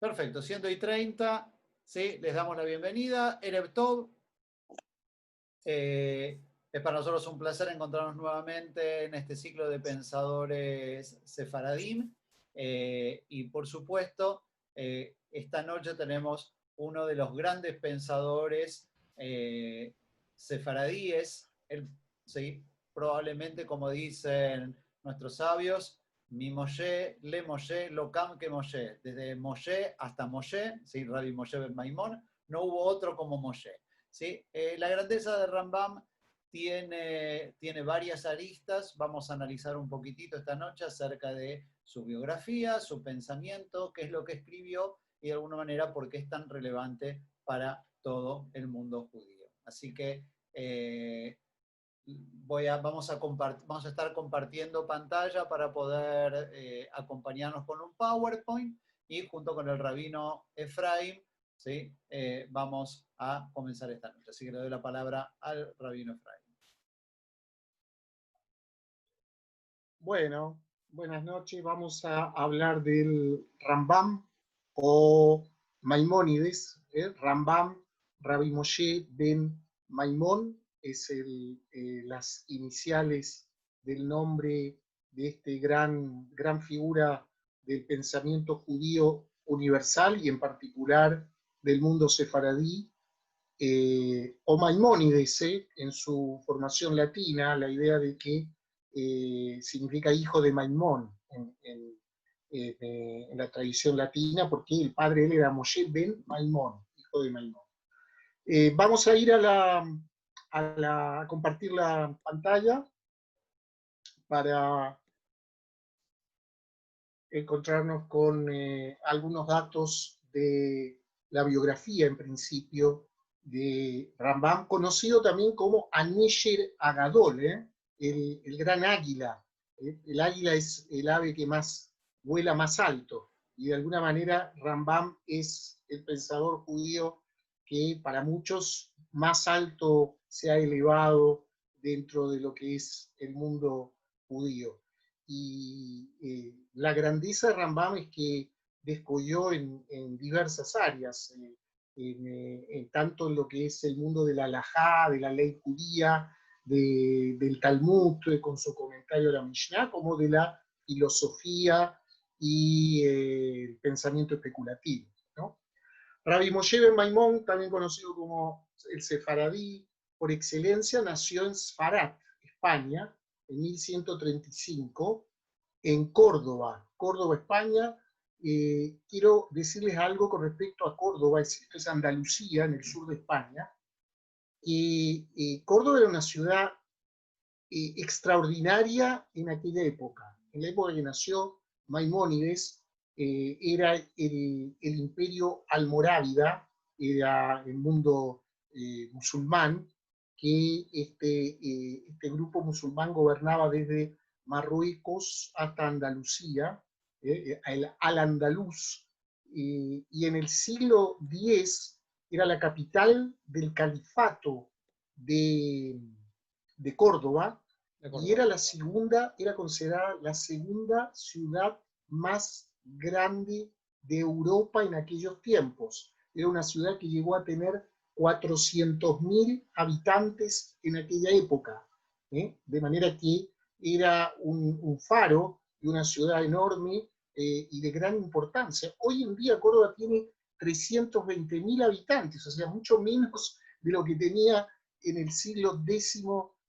Perfecto, 1:30, ¿sí? Les damos la bienvenida. Erev Tov. Es para nosotros un placer encontrarnos nuevamente en este ciclo de pensadores sefaradim. Y por supuesto, esta noche tenemos uno de los grandes pensadores sefaradíes, ¿sí? Probablemente, como dicen nuestros sabios, mi Moshe, le Moshe, lo Cam que Moshe. Desde Moshe hasta Moshe, ¿sí? Rabbi Moshe ben Maimón, no hubo otro como Moshe. ¿Sí? La grandeza de Rambam tiene varias aristas. Vamos a analizar un poquitito esta noche acerca de su biografía, su pensamiento, qué es lo que escribió y de alguna manera por qué es tan relevante para todo el mundo judío. Así que vamos a estar compartiendo pantalla para poder acompañarnos con un PowerPoint y junto con el rabino Efraim, ¿sí? Vamos a comenzar esta noche. Así que le doy la palabra al rabino Efraim. Bueno, buenas noches. Vamos a hablar del Rambam o Maimónides. Rambam, Rabbi Moshe ben Maimón, es las iniciales del nombre de este gran figura del pensamiento judío universal y en particular del mundo sefaradí. O Maimónides, en su formación latina, la idea de que significa hijo de Maimón en la tradición latina, porque el padre de él era Moshe ben Maimón, hijo de Maimón. Vamos a ir a compartir la pantalla para encontrarnos con algunos datos de la biografía, en principio, de Rambam, conocido también como Anesher Agadol, el gran águila. El águila es el ave que más vuela más alto, y de alguna manera Rambam es el pensador judío que para muchos más alto se ha elevado dentro de lo que es el mundo judío. Y la grandeza de Rambam es que descolló en diversas áreas, tanto en lo que es el mundo de la halajá, de la ley judía, del Talmud, con su comentario de la Mishnah, como de la filosofía y el pensamiento especulativo, ¿no? Rabbi Moshe ben Maimón, también conocido como el sefaradí por excelencia, nació en Sfarat, España, en 1135, en Córdoba, España. Quiero decirles algo con respecto a Córdoba, esto es Andalucía, en el sur de España. Córdoba era una ciudad extraordinaria en aquella época. En la época que nació Maimónides, era el imperio almorávida, era el mundo musulmán, que este grupo musulmán gobernaba desde Marruecos hasta Andalucía, el Al-Andalus, y en el siglo X era la capital del califato de Córdoba, y era considerada la segunda ciudad más grande de Europa en aquellos tiempos. Era una ciudad que llegó a tener 400.000 habitantes en aquella época, de manera que era un faro de una ciudad enorme y de gran importancia. Hoy en día Córdoba tiene 320.000 habitantes, o sea, mucho menos de lo que tenía en el siglo X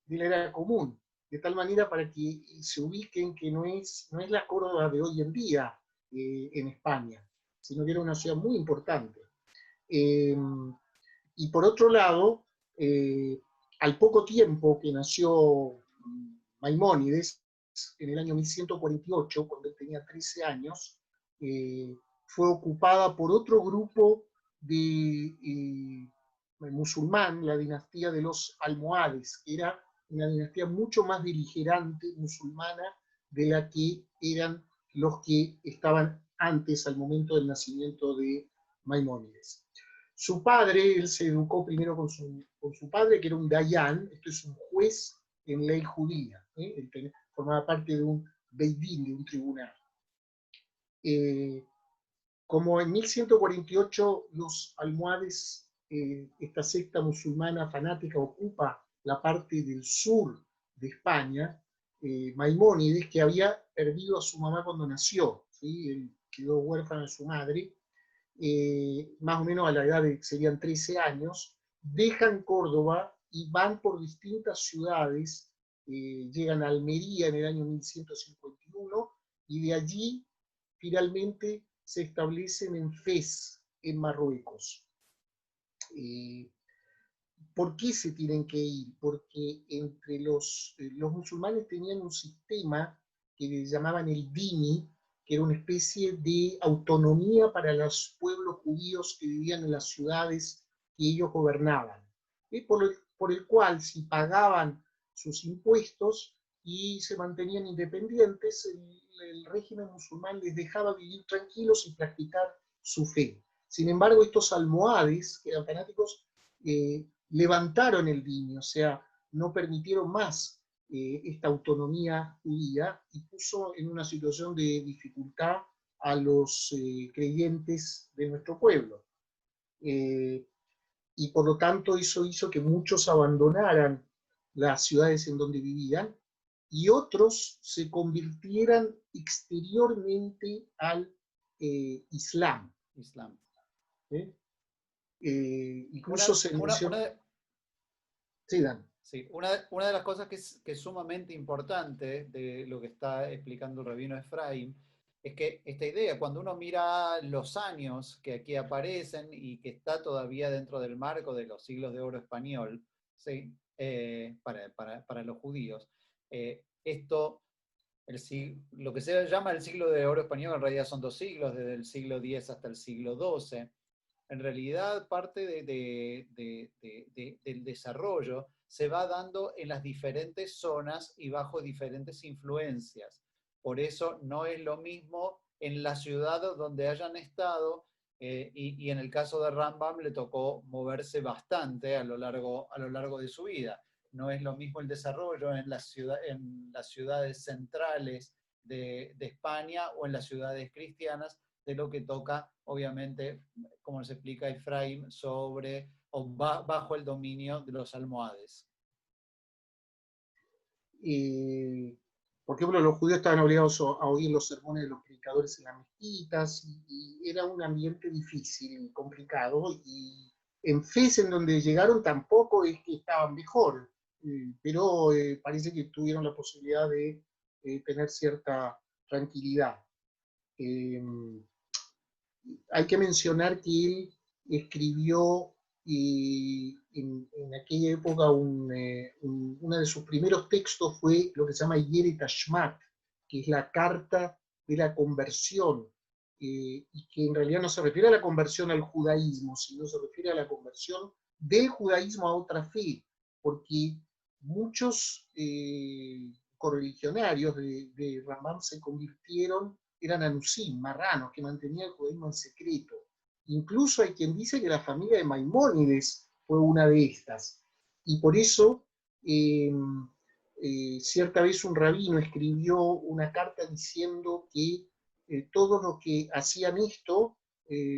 de la era común, de tal manera para que se ubiquen que no es la Córdoba de hoy en día en España, sino que era una ciudad muy importante. Y por otro lado, al poco tiempo que nació Maimónides, en el año 1148, cuando él tenía 13 años, fue ocupada por otro grupo de musulmán, la dinastía de los almohades, que era una dinastía mucho más beligerante musulmana de la que eran los que estaban antes, al momento del nacimiento de Maimónides. Su padre, él se educó primero con su padre, que era un dayan, esto es un juez en ley judía, él formaba parte de un beidín, de un tribunal. Como en 1148 los almohades, esta secta musulmana fanática, ocupa la parte del sur de España, Maimónides, que había perdido a su mamá cuando nació, ¿sí? Él quedó huérfano de su madre, más o menos a la edad de, serían 13 años, dejan Córdoba y van por distintas ciudades, llegan a Almería en el año 1151, y de allí finalmente se establecen en Fez, en Marruecos. ¿Por qué se tienen que ir? Porque entre los musulmanes tenían un sistema que llamaban el Dini, que era una especie de autonomía para los pueblos judíos que vivían en las ciudades que ellos gobernaban, por el cual, si pagaban sus impuestos y se mantenían independientes, el régimen musulmán les dejaba vivir tranquilos y practicar su fe. Sin embargo, estos almohades, que eran fanáticos, levantaron el Dini, o sea, no permitieron más esta autonomía judía, y puso en una situación de dificultad a los creyentes de nuestro pueblo. Y por lo tanto eso hizo que muchos abandonaran las ciudades en donde vivían y otros se convirtieran exteriormente al Islam. ¿Eh? Incluso se menciona... Sí, Dan. Sí, una de las cosas que es sumamente importante de lo que está explicando el rabino Efraín es que esta idea, cuando uno mira los años que aquí aparecen y que está todavía dentro del marco de los siglos de oro español, ¿sí? Para los judíos, lo que se llama el siglo de oro español en realidad son 2 siglos, desde el siglo X hasta el siglo XII. En realidad parte del desarrollo se va dando en las diferentes zonas y bajo diferentes influencias. Por eso no es lo mismo en la ciudad donde hayan estado, y en el caso de Rambam le tocó moverse bastante a lo largo de su vida. No es lo mismo el desarrollo en las ciudades centrales de España o en las ciudades cristianas, de lo que toca, obviamente, como nos explica Efraín, bajo el dominio de los almohades. Por ejemplo, los judíos estaban obligados a oír los sermones de los predicadores en las mezquitas, y era un ambiente difícil, complicado, y en Fez, en donde llegaron, tampoco es que estaban mejor, pero parece que tuvieron la posibilidad de tener cierta tranquilidad. Hay que mencionar que él escribió en aquella época uno de sus primeros textos fue lo que se llama Yeret Hashmat, que es la carta de la conversión, y que en realidad no se refiere a la conversión al judaísmo, sino se refiere a la conversión del judaísmo a otra fe, porque muchos correligionarios de Rambam se convirtieron, eran anusim, marranos, que mantenían el judaísmo en secreto. Incluso hay quien dice que la familia de Maimónides fue una de estas. Y por eso, cierta vez un rabino escribió una carta diciendo que todos los que hacían esto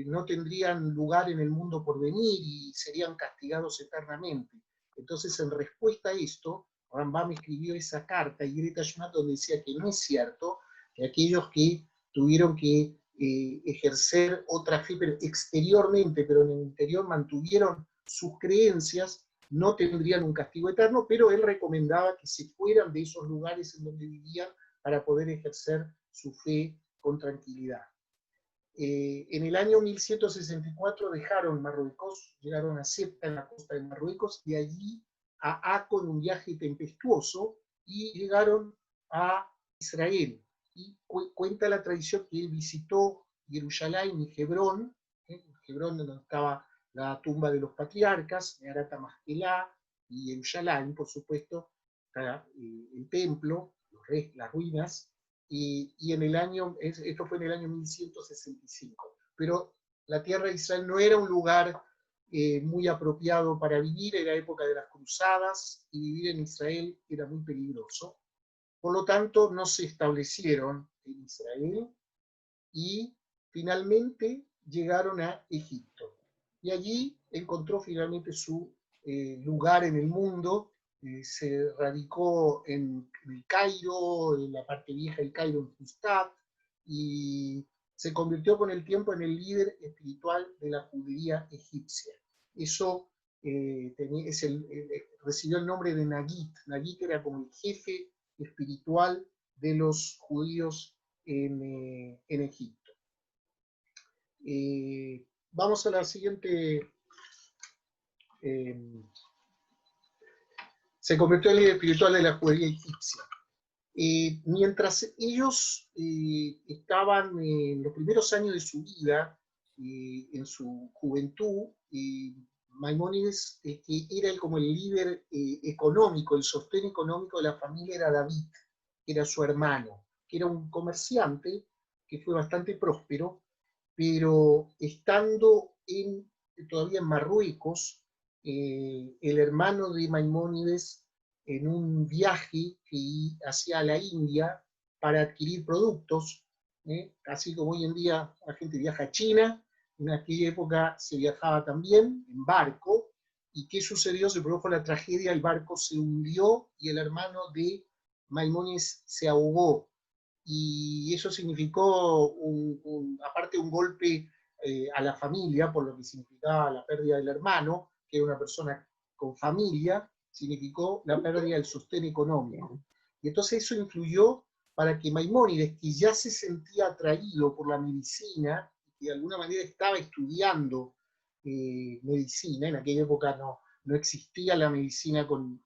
no tendrían lugar en el mundo por venir y serían castigados eternamente. Entonces, en respuesta a esto, Rambam escribió esa carta, y Greta Schmatt, donde decía que no es cierto que aquellos que tuvieron que ejercer otra fe pero exteriormente, pero en el interior mantuvieron sus creencias, no tendrían un castigo eterno, pero él recomendaba que se fueran de esos lugares en donde vivían para poder ejercer su fe con tranquilidad. En el año 1164 dejaron Marruecos, llegaron a Ceuta, en la costa de Marruecos, y allí a Aco en un viaje tempestuoso, y llegaron a Israel. Y cuenta la tradición que él visitó Jerusalén y Hebrón, Hebrón donde estaba la tumba de los patriarcas, Meharat HaMachpelah, y Jerusalén, por supuesto, está el templo, las ruinas, y en el año, esto fue en el año 1165. Pero la tierra de Israel no era un lugar muy apropiado para vivir, era época de las cruzadas, y vivir en Israel era muy peligroso. Por lo tanto, no se establecieron en Israel, y finalmente llegaron a Egipto. Y allí encontró finalmente su lugar en el mundo. Se radicó en el Cairo, en la parte vieja del Cairo, en Fustat, y se convirtió con el tiempo en el líder espiritual de la judería egipcia. Eso recibió el nombre de Nagit. Nagit era como el jefe espiritual de los judíos en Egipto. Vamos a la siguiente. Se convirtió en líder espiritual de la judería egipcia. Mientras ellos estaban en los primeros años de su vida, en su juventud, Maimónides, que era como el líder económico, el sostén económico de la familia, era David, que era su hermano, que era un comerciante que fue bastante próspero, pero estando todavía en Marruecos, el hermano de Maimónides, en un viaje que hacía a la India para adquirir productos, así como hoy en día la gente viaja a China, en aquella época se viajaba también en barco. ¿Y qué sucedió? Se produjo la tragedia, el barco se hundió y el hermano de Maimónides se ahogó. Y eso significó, aparte un golpe a la familia, por lo que significaba la pérdida del hermano, que era una persona con familia, significó la pérdida del sostén económico. Y entonces eso influyó para que Maimónides, que ya se sentía atraído por la medicina, que de alguna manera estaba estudiando medicina, en aquella época no existía la medicina con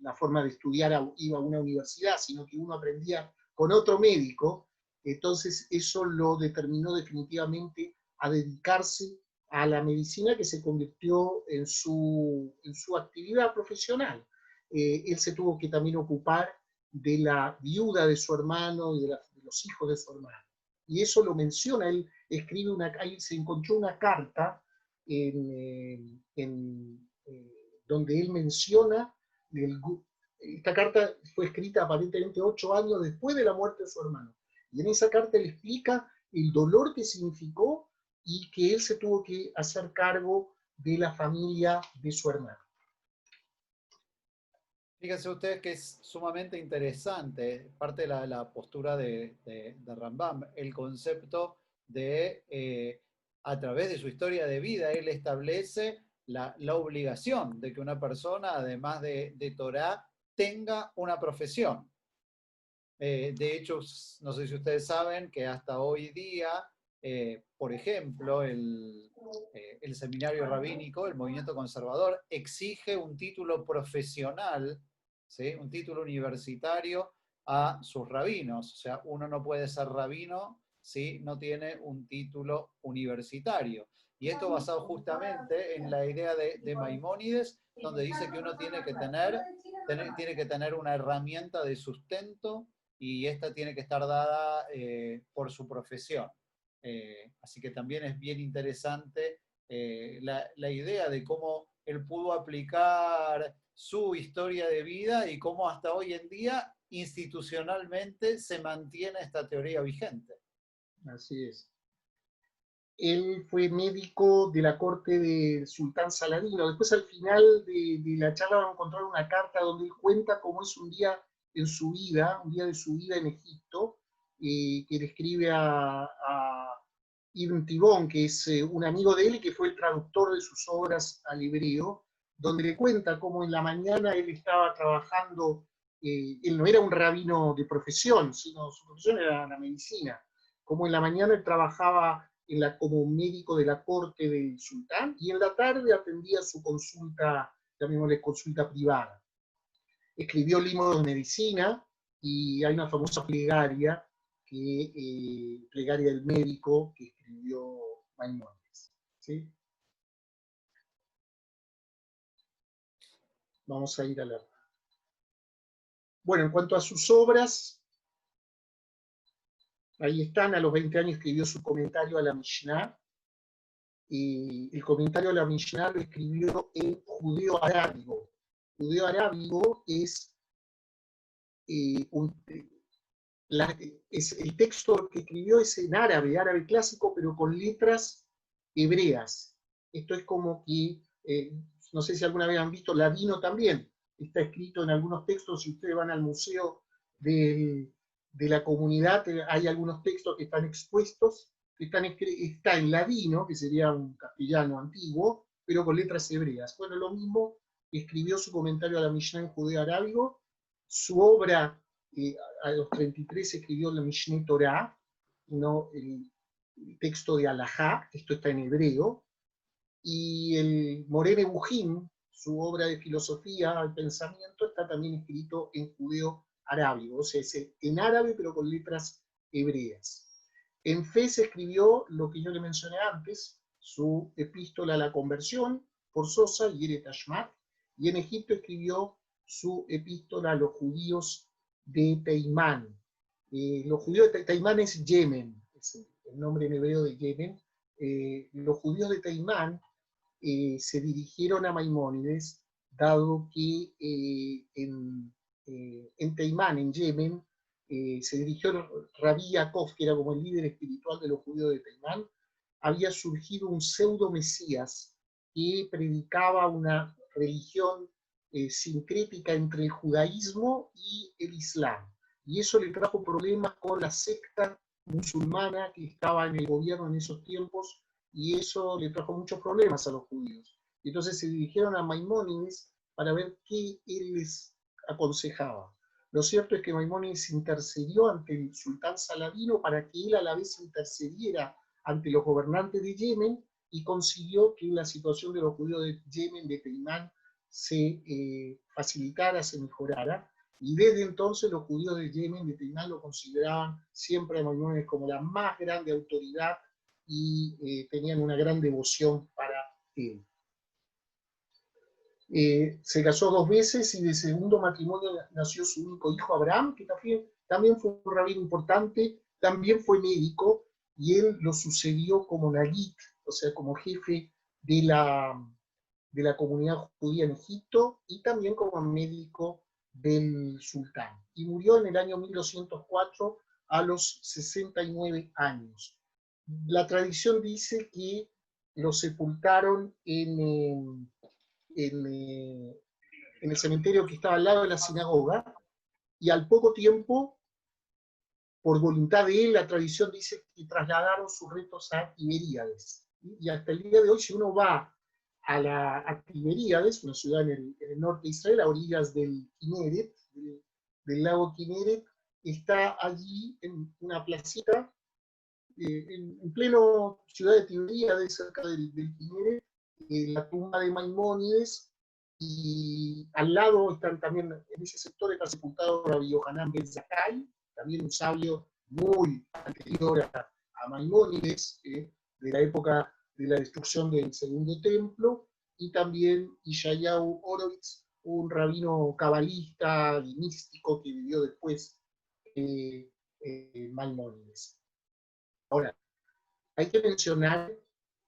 la forma de estudiar, iba a una universidad, sino que uno aprendía con otro médico. Entonces eso lo determinó definitivamente a dedicarse a la medicina, que se convirtió en su actividad profesional. Él se tuvo que también ocupar de la viuda de su hermano y de los hijos de su hermano. Y eso lo menciona, él escribe ahí se encontró una carta donde él menciona, esta carta fue escrita aparentemente 8 años después de la muerte de su hermano. Y en esa carta él explica el dolor que significó y que él se tuvo que hacer cargo de la familia de su hermano. Fíjense ustedes que es sumamente interesante, parte de la postura de Rambam, el concepto de, a través de su historia de vida, él establece la obligación de que una persona, además de Torah, tenga una profesión. De hecho, no sé si ustedes saben que hasta hoy día, por ejemplo, el seminario rabínico, el movimiento conservador, exige un título profesional, ¿sí? Un título universitario a sus rabinos. O sea, uno no puede ser rabino si no tiene un título universitario. Y esto basado justamente en la idea de Maimónides, donde dice que uno tiene que tener una herramienta de sustento y esta tiene que estar dada por su profesión. Así que también es bien interesante la idea de cómo él pudo aplicar su historia de vida y cómo hasta hoy en día institucionalmente se mantiene esta teoría vigente. Así es. Él fue médico de la corte del sultán Saladino. Después, al final de la charla, vamos a encontrar una carta donde él cuenta cómo es un día en su vida, un día de su vida en Egipto, que le escribe a Ibn Tibón, que es un amigo de él y que fue el traductor de sus obras al hebreo, donde le cuenta cómo en la mañana él estaba trabajando. Él no era un rabino de profesión, sino su profesión era la medicina. Como en la mañana él trabajaba como médico de la corte del sultán, y en la tarde atendía su consulta, llamémosle consulta privada. Escribió libros de medicina y hay una famosa plegaria, plegaria del médico, que escribió Maimónides. ¿Sí? Vamos a ir a la... Bueno, en cuanto a sus obras, ahí están. A los 20 años escribió su comentario a la Mishnah. Y el comentario a la Mishnah lo escribió en judeo-arábigo. Judeo-arábigo es el texto que escribió es en árabe, árabe clásico, pero con letras hebreas. Esto es como que, no sé si alguna vez han visto Ladino también, está escrito en algunos textos, si ustedes van al museo de la comunidad, hay algunos textos que están expuestos, que está en ladino, que sería un castellano antiguo, pero con letras hebreas. Bueno, lo mismo escribió su comentario a la Mishnah en judeo-arábigo, su obra, a los 33 escribió la Mishneh Torah, ¿no? El texto de Alajá, esto está en hebreo, y el Moreh Nevuchim, su obra de filosofía y pensamiento, está también escrito en judeo-arábigo, o sea, es en árabe pero con letras hebreas. En Fez escribió lo que yo le mencioné antes, su epístola a la conversión forzosa, Yeret Hashmat, y en Egipto escribió su epístola a los judíos de Teimán. Los judíos de Teimán es Yemen, es el nombre en hebreo de Yemen. Los judíos de Teimán se dirigieron a Maimónides, dado que en Teimán, en Yemen, se dirigió Rabí Yaakov, que era como el líder espiritual de los judíos de Teimán. Había surgido un pseudo mesías que predicaba una religión sincrética entre el judaísmo y el islam. Y eso le trajo problemas con la secta musulmana que estaba en el gobierno en esos tiempos, y eso le trajo muchos problemas a los judíos. Y entonces se dirigieron a Maimónides para ver qué él les aconsejaba. Lo cierto es que Maimónides intercedió ante el sultán Saladino para que él a la vez intercediera ante los gobernantes de Yemen, y consiguió que la situación de los judíos de Yemen, de Teimán, se facilitara, se mejorara. Y desde entonces los judíos de Yemen, de Teimán, lo consideraban siempre a Maimónides como la más grande autoridad y tenían una gran devoción para él. Se casó 2 veces y de segundo matrimonio nació su único hijo Abraham, que también fue un rabino importante, también fue médico, y él lo sucedió como Nagit, o sea, como jefe de la comunidad judía en Egipto, y también como médico del sultán. Y murió en el año 1204 a los 69 años. La tradición dice que lo sepultaron en el cementerio que estaba al lado de la sinagoga, y al poco tiempo, por voluntad de él, la tradición dice que trasladaron sus restos a Tiberíades. Y hasta el día de hoy, si uno va a Tiberíades, una ciudad en el norte de Israel, a orillas del Kineret, del lago Kineret, está allí en una placita, en pleno ciudad de Tiberíades, cerca del Kineret, la tumba de Maimónides, y al lado están también, en ese sector está sepultado Rabbi Yohanan ben Zakkai, también un sabio muy anterior a Maimónides, de la época de la destrucción del segundo templo, y también Yeshayahu Horovitz, un rabino cabalista y místico que vivió después Maimónides. Ahora, hay que mencionar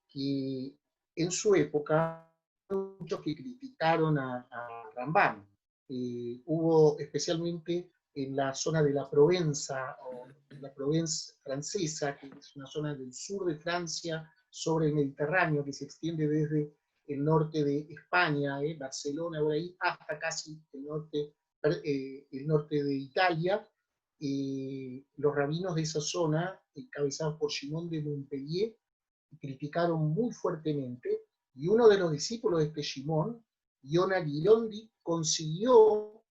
que en su época muchos que criticaron a Rambam. Hubo especialmente en la zona de la Provenza, o la Provence francesa, que es una zona del sur de Francia, sobre el Mediterráneo, que se extiende desde el norte de España, Barcelona, por ahí, hasta casi el norte de Italia. Los rabinos de esa zona, encabezados por Simón de Montpellier, criticaron muy fuertemente, y uno de los discípulos de este Simón, Yonah Girondi, consiguió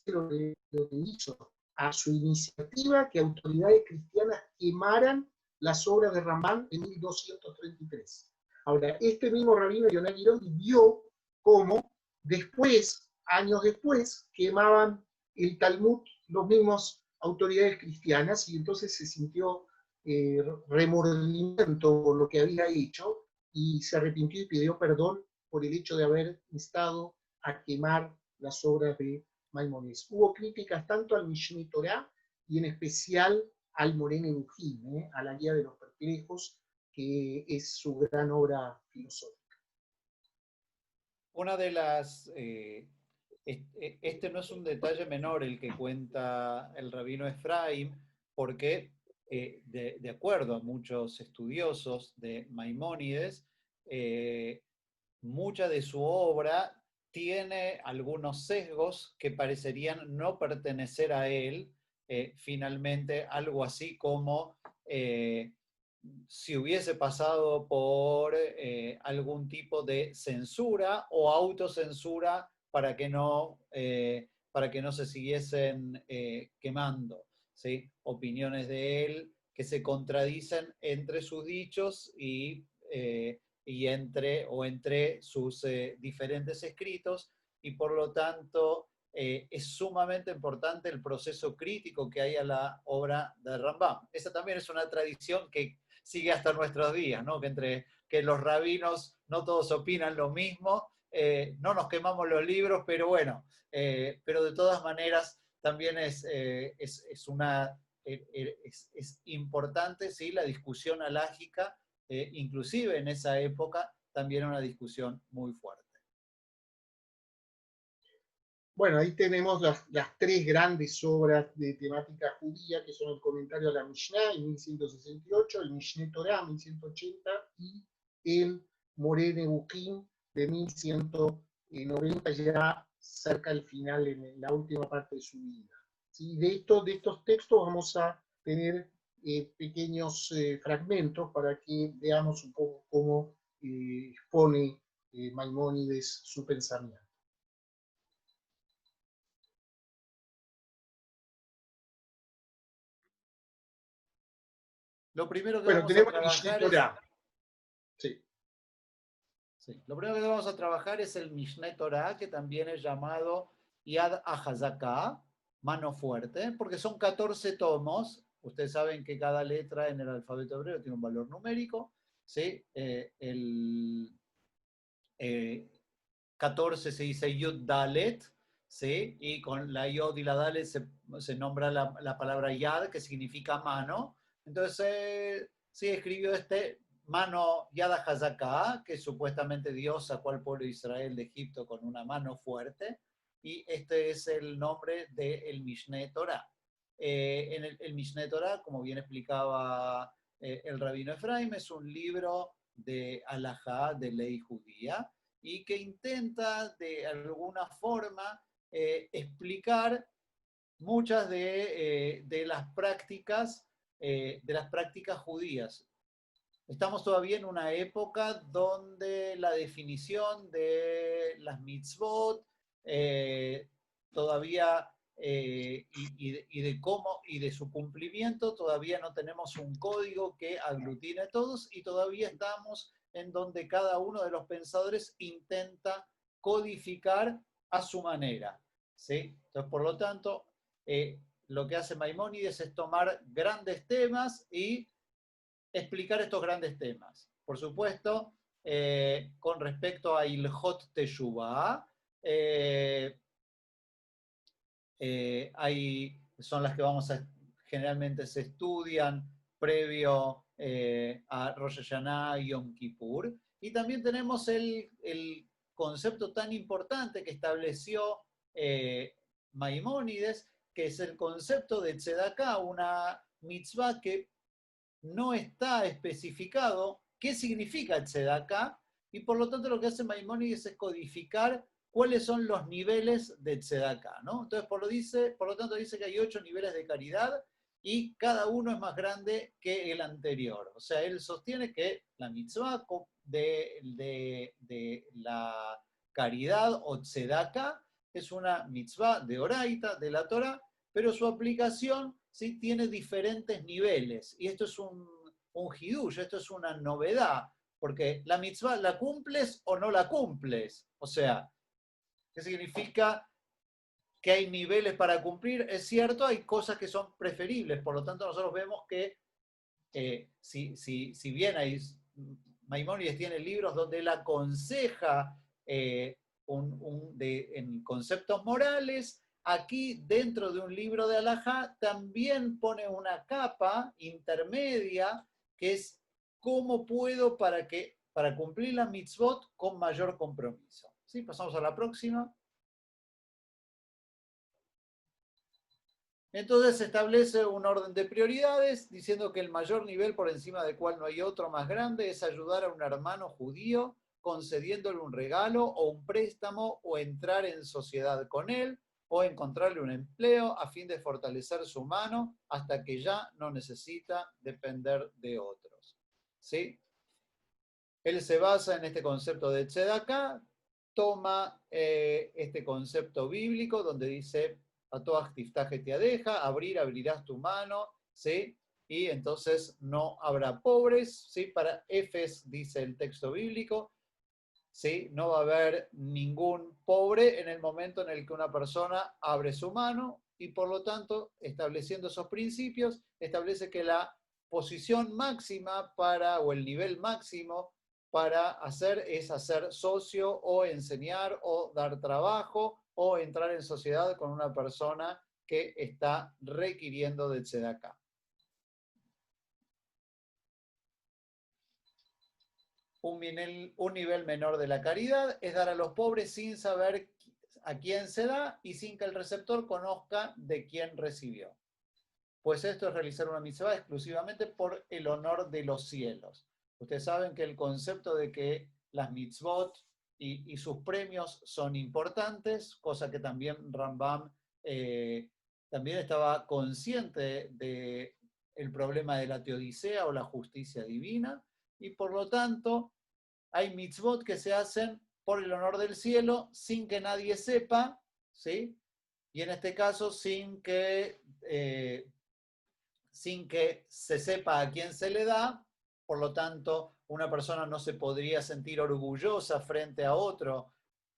lo que hizo a su iniciativa que autoridades cristianas quemaran las obras de Rambam en 1233. Ahora, este mismo rabino Yonah Girondi vio cómo después, años después, quemaban el Talmud los mismos autoridades cristianas, y entonces se sintió remordimiento por lo que había hecho, y se arrepintió y pidió perdón por el hecho de haber instado a quemar las obras de Maimónides. Hubo críticas tanto al Mishneh Torah y en especial al Moreh Nevuchim, a la Guía de los Perplejos, que es su gran obra filosófica. Una de las este no es un detalle menor el que cuenta el rabino Efraim, porque de acuerdo a muchos estudiosos de Maimónides, mucha de su obra tiene algunos sesgos que parecerían no pertenecer a él, finalmente algo así como si hubiese pasado por algún tipo de censura o autocensura para que no se siguiesen quemando, ¿sí? Opiniones de él que se contradicen entre sus dichos y entre sus diferentes escritos, y por lo tanto es sumamente importante el proceso crítico que hay a la obra de Rambam. Esa también es una tradición que sigue hasta nuestros días, ¿no? Que los rabinos no todos opinan lo mismo, no nos quemamos los libros, pero bueno, pero de todas maneras también es importante, ¿sí?, la discusión alágica, inclusive en esa época, también una discusión muy fuerte. Bueno, ahí tenemos las tres grandes obras de temática judía, que son el comentario a la Mishnah en 1168, el Mishneh Torah en 1180 y el Moreh Nebuchim de 1190, ya cerca del final, en la última parte de su vida. ¿Sí? De estos textos vamos a tener pequeños fragmentos para que veamos un poco cómo expone Maimónides su pensamiento. Lo primero que Bueno, vamos a tenemos el Mishneh trabajar es... Torah. Sí. Sí, lo primero que vamos a trabajar es el Mishneh Torah, que también es llamado Yad HaZaká, mano fuerte, porque son 14 tomos. Ustedes saben que cada letra en el alfabeto hebreo tiene un valor numérico, ¿sí? El 14 se dice Yud Dalet, ¿sí? Y con la Yod y la Dalet se nombra la palabra Yad, que significa mano. Entonces, sí, escribió mano Yad HaZaká, que supuestamente Dios sacó al pueblo de Israel de Egipto con una mano fuerte, y este es el nombre del Mishneh Torah. En el Mishneh Torah, como bien explicaba el rabino Efraim, es un libro de halajá, de ley judía, y que intenta de alguna forma explicar muchas de las prácticas judías. Estamos todavía en una época donde la definición de las mitzvot todavía y de cómo y de su cumplimiento todavía no tenemos un código que aglutine a todos, y todavía estamos en donde cada uno de los pensadores intenta codificar a su manera, ¿sí? Entonces, por lo tanto, lo que hace Maimónides es tomar grandes temas y explicar estos grandes temas. Por supuesto, con respecto a Ilhot Teshuvah, son las que generalmente se estudian previo a Rosh Hashanah y Yom Kippur. Y también tenemos el concepto tan importante que estableció Maimónides, que es el concepto de Tzedaká, una mitzvah que no está especificado qué significa Tzedaká, y por lo tanto lo que hace Maimónides es codificar cuáles son los niveles de Tzedaká, ¿no? Entonces, por lo tanto dice que hay 8 niveles de caridad y cada uno es más grande que el anterior. O sea, él sostiene que la mitzvah de la caridad o Tzedaká es una mitzvah de Oraita, de la Torah, pero su aplicación ¿sí? tiene diferentes niveles. Y esto es un hidush, esto es una novedad, porque la mitzvah la cumples o no la cumples. O sea, ¿qué significa? Que hay niveles para cumplir, es cierto, hay cosas que son preferibles, por lo tanto nosotros vemos que si bien Maimónides tiene libros donde él aconseja en conceptos morales, aquí dentro de un libro de halajá también pone una capa intermedia que es cómo puedo para cumplir la mitzvot con mayor compromiso. ¿Sí? Pasamos a la próxima. Entonces se establece un orden de prioridades diciendo que el mayor nivel por encima del cual no hay otro más grande es ayudar a un hermano judío concediéndole un regalo o un préstamo o entrar en sociedad con él o encontrarle un empleo a fin de fortalecer su mano hasta que ya no necesita depender de otros. ¿Sí? Él se basa en este concepto de tzedakah, toma este concepto bíblico donde dice a todas tiftaje te adeja, abrirás tu mano, ¿sí? Y entonces no habrá pobres, ¿sí? Para Efes dice el texto bíblico, ¿sí? No va a haber ningún pobre en el momento en el que una persona abre su mano y por lo tanto, estableciendo esos principios, establece que la posición máxima para, o el nivel máximo para hacer es hacer socio o enseñar o dar trabajo o entrar en sociedad con una persona que está requiriendo de tzedakah. Un nivel menor de la caridad es dar a los pobres sin saber a quién se da y sin que el receptor conozca de quién recibió. Pues esto es realizar una mitzvah exclusivamente por el honor de los cielos. Ustedes saben que el concepto de que las mitzvot y sus premios son importantes, cosa que también Rambam también estaba consciente del problema de la teodicea o la justicia divina, y por lo tanto hay mitzvot que se hacen por el honor del cielo sin que nadie sepa, ¿sí? Y en este caso sin que se sepa a quién se le da, por lo tanto, una persona no se podría sentir orgullosa frente a otro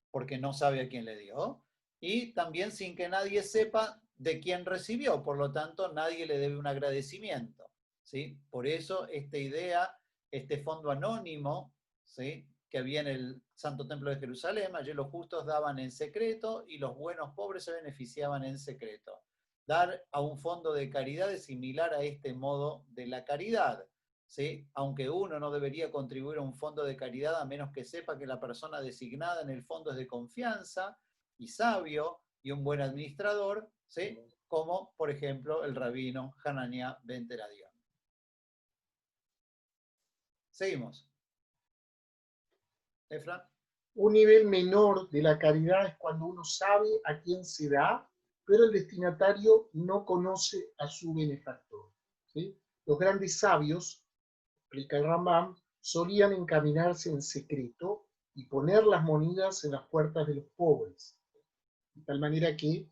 porque no sabe a quién le dio, y también sin que nadie sepa de quién recibió, por lo tanto, nadie le debe un agradecimiento, ¿sí? Por eso esta idea, este fondo anónimo, ¿sí? Que había en el Santo Templo de Jerusalén, allí los justos daban en secreto y los buenos pobres se beneficiaban en secreto. Dar a un fondo de caridad es similar a este modo de la caridad, ¿sí? Aunque uno no debería contribuir a un fondo de caridad a menos que sepa que la persona designada en el fondo es de confianza y sabio y un buen administrador, ¿sí? Como por ejemplo el rabino Hanania ben Teradion. Seguimos. Efra. Un nivel menor de la caridad es cuando uno sabe a quién se da, pero el destinatario no conoce a su benefactor. ¿Sí? Los grandes sabios, explica el Rambam, solían encaminarse en secreto y poner las monedas en las puertas de los pobres, de tal manera que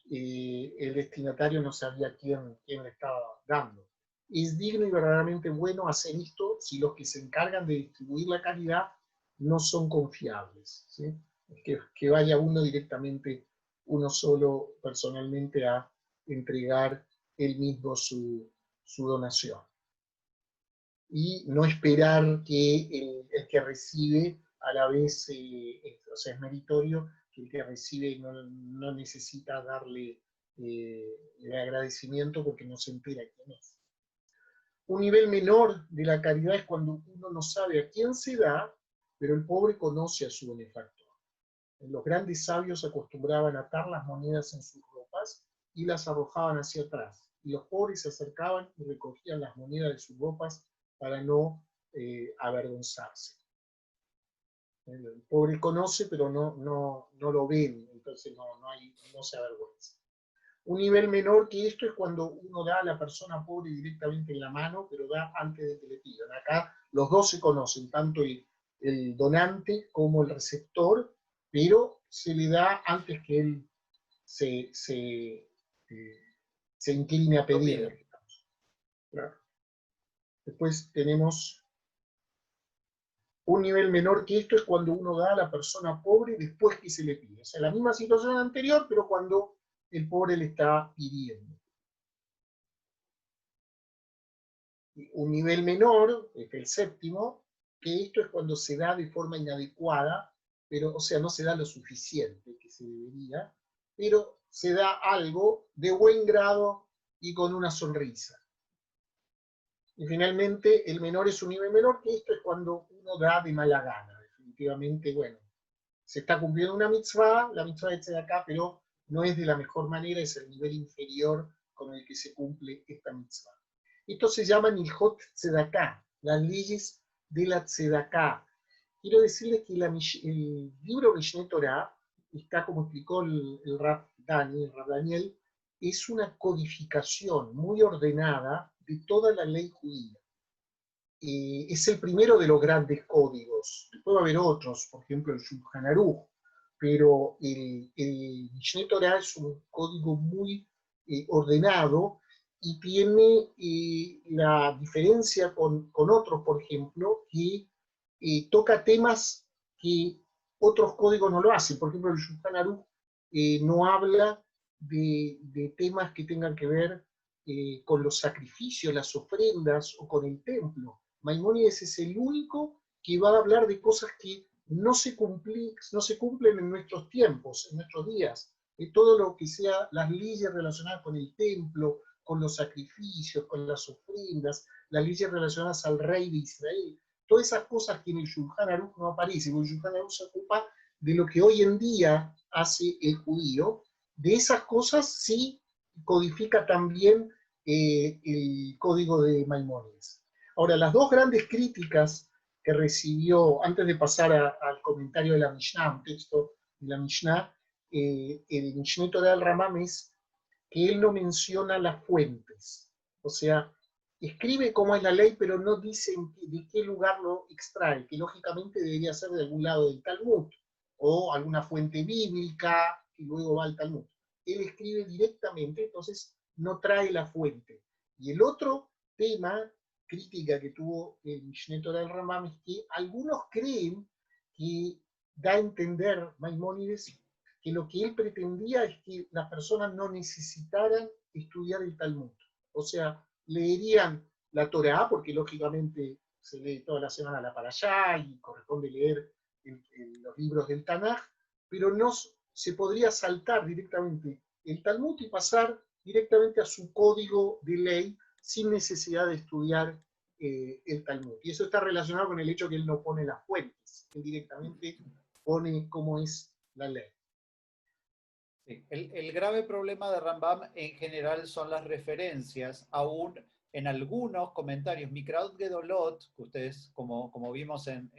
el destinatario no sabía quién le estaba dando. Es digno y verdaderamente bueno hacer esto si los que se encargan de distribuir la caridad no son confiables. ¿Sí? Que vaya uno directamente, uno solo personalmente a entregar él mismo su donación. Y no esperar que el que recibe a la vez, o sea, es meritorio, que el que recibe no necesita darle el agradecimiento porque no se entera quién es. Un nivel menor de la caridad es cuando uno no sabe a quién se da, pero el pobre conoce a su benefactor. Los grandes sabios acostumbraban a atar las monedas en sus ropas y las arrojaban hacia atrás. Y los pobres se acercaban y recogían las monedas de sus ropas para no avergonzarse. El pobre conoce, pero no lo ven, entonces no se avergüenza. Un nivel menor que esto es cuando uno da a la persona pobre directamente en la mano, pero da antes de que le pidan. Acá los dos se conocen, tanto el donante como el receptor, pero se le da antes que él se incline a pedirle. Claro. Después tenemos un nivel menor que esto es cuando uno da a la persona pobre después que se le pide. O sea, la misma situación anterior, pero cuando el pobre le está pidiendo. Un nivel menor, este, el séptimo, que esto es cuando se da de forma inadecuada, pero, o sea, no se da lo suficiente que se debería, pero se da algo de buen grado y con una sonrisa. Y finalmente, el menor es un nivel menor, que esto es cuando uno da de mala gana. Definitivamente, bueno, se está cumpliendo una mitzvah, la mitzvah de tzedakah, pero no es de la mejor manera, es el nivel inferior con el que se cumple esta mitzvah. Esto se llama Nilhot Tzedaká, las leyes de la Tzedaká. Quiero decirles que el libro Mishneh Torah está, como explicó el Rav Daniel, es una codificación muy ordenada de toda la ley judía. Es el primero de los grandes códigos. Puede haber otros, por ejemplo el Shulchan Aruch, pero el Mishneh Torah es un código muy ordenado y tiene la diferencia con otros, por ejemplo, que toca temas que otros códigos no lo hacen. Por ejemplo, el Shulchan Aruch no habla de temas que tengan que ver con los sacrificios, las ofrendas o con el templo. Maimónides es el único que va a hablar de cosas que no se cumplen en nuestros tiempos, en nuestros días. Todo lo que sea las leyes relacionadas con el templo, con los sacrificios, con las ofrendas, las leyes relacionadas al rey de Israel, todas esas cosas que en el Shulchan Aruch no aparecen, porque el Shulchan Aruch se ocupa de lo que hoy en día hace el judío. De esas cosas sí codifica también el código de Maimónides. Ahora, las dos grandes críticas que recibió, antes de pasar al comentario de la Mishnah, un texto de la Mishnah, el Mishneh Torah del Rambam, es que él no menciona las fuentes. O sea, escribe cómo es la ley, pero no dice de qué lugar lo extrae, que lógicamente debería ser de algún lado del Talmud, o alguna fuente bíblica, que luego va al Talmud. Él escribe directamente, entonces no trae la fuente. Y el otro tema, crítica que tuvo el Mishneh Torah del Rambam, es que algunos creen que da a entender Maimónides que lo que él pretendía es que las personas no necesitaran estudiar el Talmud. O sea, leerían la Torá, porque lógicamente se lee toda la semana la Parashá y corresponde leer los libros del Tanaj, pero no se podría saltar directamente el Talmud y pasar directamente a su código de ley sin necesidad de estudiar el Talmud. Y eso está relacionado con el hecho que él no pone las fuentes, él directamente pone cómo es la ley. Sí. El grave problema de Rambam en general son las referencias, aún en algunos comentarios. Mikraot Gedolot, que ustedes, como vimos en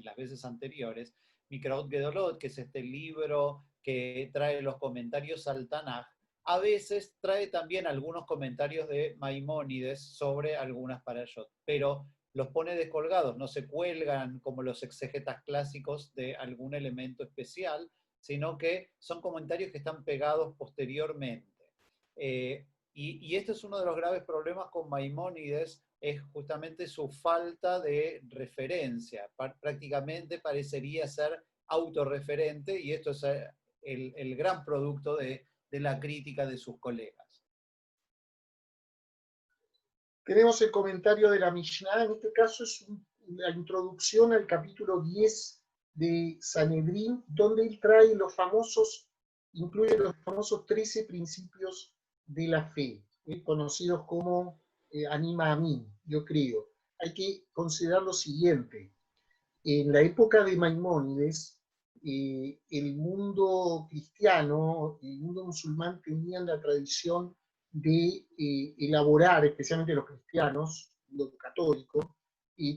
las veces anteriores, Mikraot Gedolot, que es este libro que trae los comentarios al Tanaj, a veces trae también algunos comentarios de Maimónides sobre algunas parashot, pero los pone descolgados, no se cuelgan como los exegetas clásicos de algún elemento especial, sino que son comentarios que están pegados posteriormente. Y este es uno de los graves problemas con Maimónides, es justamente su falta de referencia. Prácticamente parecería ser autorreferente, y esto es el gran producto de la crítica de sus colegas. Tenemos el comentario de la Mishnah, en este caso es la introducción al capítulo 10 de Sanedrín, donde él trae incluye los famosos 13 principios de la fe, conocidos como Anima a mí, yo creo. Hay que considerar lo siguiente: en la época de Maimónides, el mundo cristiano, el mundo musulmán tenían la tradición de elaborar, especialmente los cristianos, los católicos,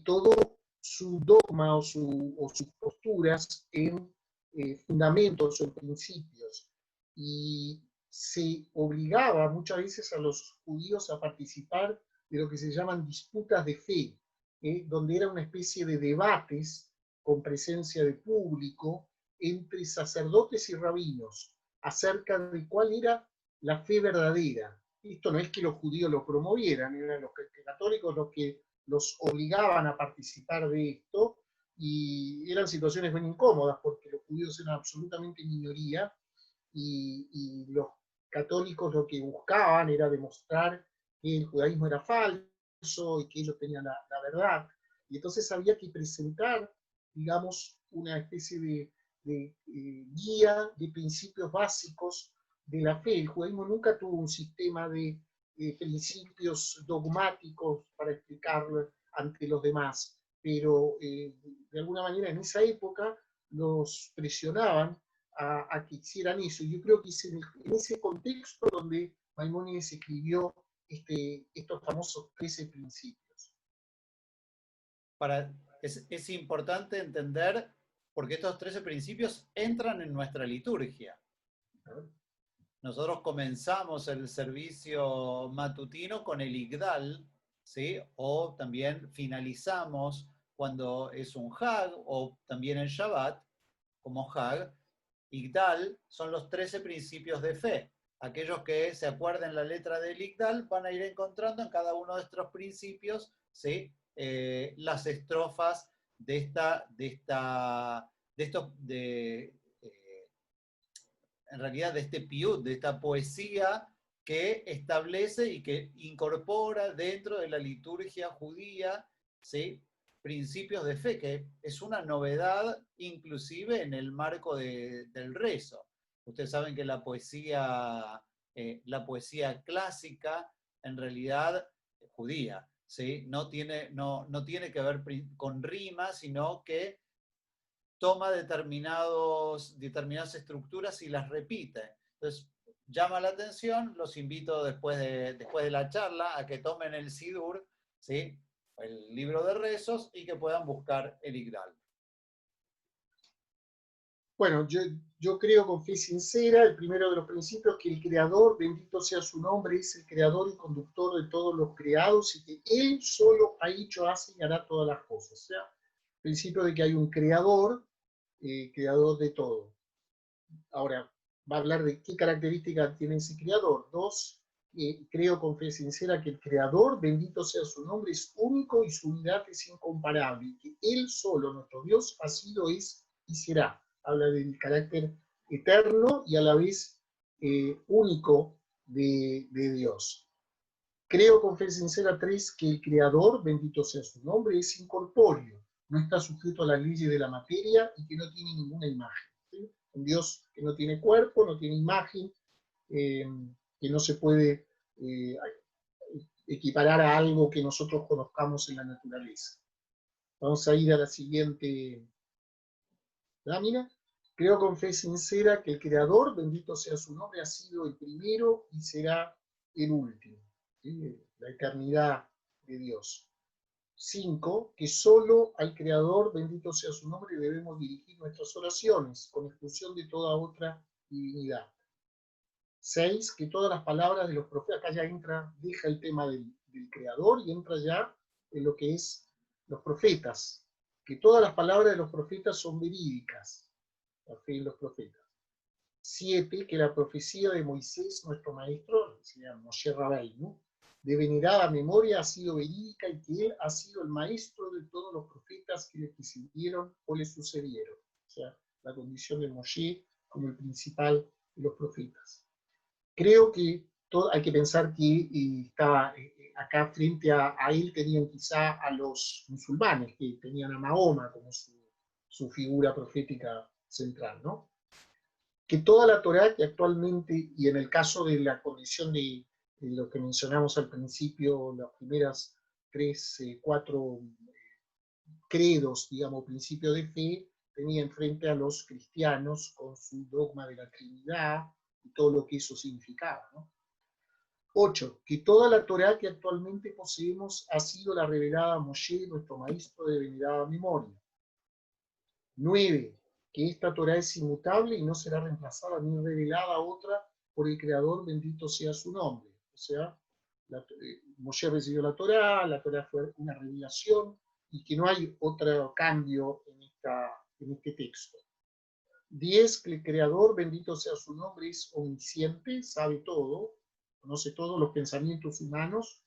todo su dogma o sus posturas en fundamentos o en principios. Y se obligaba muchas veces a los judíos a participar de lo que se llaman disputas de fe, donde era una especie de debates con presencia de público entre sacerdotes y rabinos acerca de cuál era la fe verdadera. Esto no es que los judíos lo promovieran, eran los católicos los que los obligaban a participar de esto, y eran situaciones muy incómodas porque los judíos eran absolutamente minoría y los católicos lo que buscaban era demostrar que el judaísmo era falso y que ellos tenían la verdad. Y entonces había que presentar, digamos, una especie de guía de principios básicos de la fe. El judaísmo nunca tuvo un sistema de principios dogmáticos para explicarlo ante los demás, pero de alguna manera en esa época los presionaban a que hicieran eso. Yo creo que es en ese contexto donde Maimónides escribió estos famosos 13 principios. Es importante entender porque estos 13 principios entran en nuestra liturgia. Nosotros comenzamos el servicio matutino con el Igdal, ¿sí? O también finalizamos cuando es un Hag, o también en Shabbat, como Hag. Igdal son los 13 principios de fe. Aquellos que se acuerden la letra del Igdal van a ir encontrando en cada uno de estos principios, ¿sí? Las estrofas en realidad de este piut, de esta poesía que establece y que incorpora dentro de la liturgia judía, ¿sí? Principios de fe, que es una novedad inclusive en el marco del rezo. Ustedes saben que la poesía clásica, en realidad judía, ¿sí? no tiene que ver con rimas, sino que toma determinadas estructuras y las repite. Entonces, llama la atención, los invito después de la charla a que tomen el Sidur, ¿sí? El libro de rezos, y que puedan buscar el Igdal. Bueno, yo creo con fe sincera, el primero de los principios, que el Creador, bendito sea su nombre, es el Creador y conductor de todos los creados, y que Él solo ha hecho, hace y hará todas las cosas. O sea, el principio de que hay un Creador, creador de todo. Ahora, va a hablar de qué características tiene ese Creador. Dos, creo con fe sincera que el Creador, bendito sea su nombre, es único y su unidad es incomparable, y que Él solo, nuestro Dios, ha sido, es y será. Habla del carácter eterno y a la vez único de Dios. Creo con fe sincera, tres, que el Creador, bendito sea su nombre, es incorpóreo, no está sujeto a las leyes de la materia y que no tiene ninguna imagen. ¿Sí? Un Dios que no tiene cuerpo, no tiene imagen, que no se puede equiparar a algo que nosotros conozcamos en la naturaleza. Vamos a ir a la siguiente lámina. Creo con fe sincera que el Creador, bendito sea su nombre, ha sido el primero y será el último. ¿Sí? La eternidad de Dios. 5, que solo al Creador, bendito sea su nombre, debemos dirigir nuestras oraciones, con exclusión de toda otra divinidad. 6, que todas las palabras de los profetas, acá ya entra, deja el tema del Creador y entra ya en lo que es los profetas, que todas las palabras de los profetas son verídicas, la fe en los profetas. 7, que la profecía de Moisés, nuestro maestro, se llama Moshe Rabbeinu, de venerada memoria ha sido verídica y que él ha sido el maestro de todos los profetas que le precedieron o le sucedieron. O sea, la condición de Moshe como el principal de los profetas. Creo que hay que pensar que está acá frente a él tenían quizá a los musulmanes, que tenían a Mahoma como su figura profética central, ¿no? Que toda la Torá que actualmente, y en el caso de la condición de lo que mencionamos al principio, las primeras 3, 4 credos, digamos, principios de fe, tenía enfrente a los cristianos con su dogma de la Trinidad y todo lo que eso significaba, ¿no? 8, que toda la Torá que actualmente poseemos ha sido la revelada a Moshe, nuestro maestro de venerada memoria. 9, que esta Torá es inmutable y no será reemplazada ni revelada a otra por el Creador, bendito sea su nombre. O sea, Moshe recibió la Torá fue una revelación y que no hay otro cambio en este texto. 10, que el Creador, bendito sea su nombre, es omnisciente, sabe todo, conoce todos los pensamientos humanos,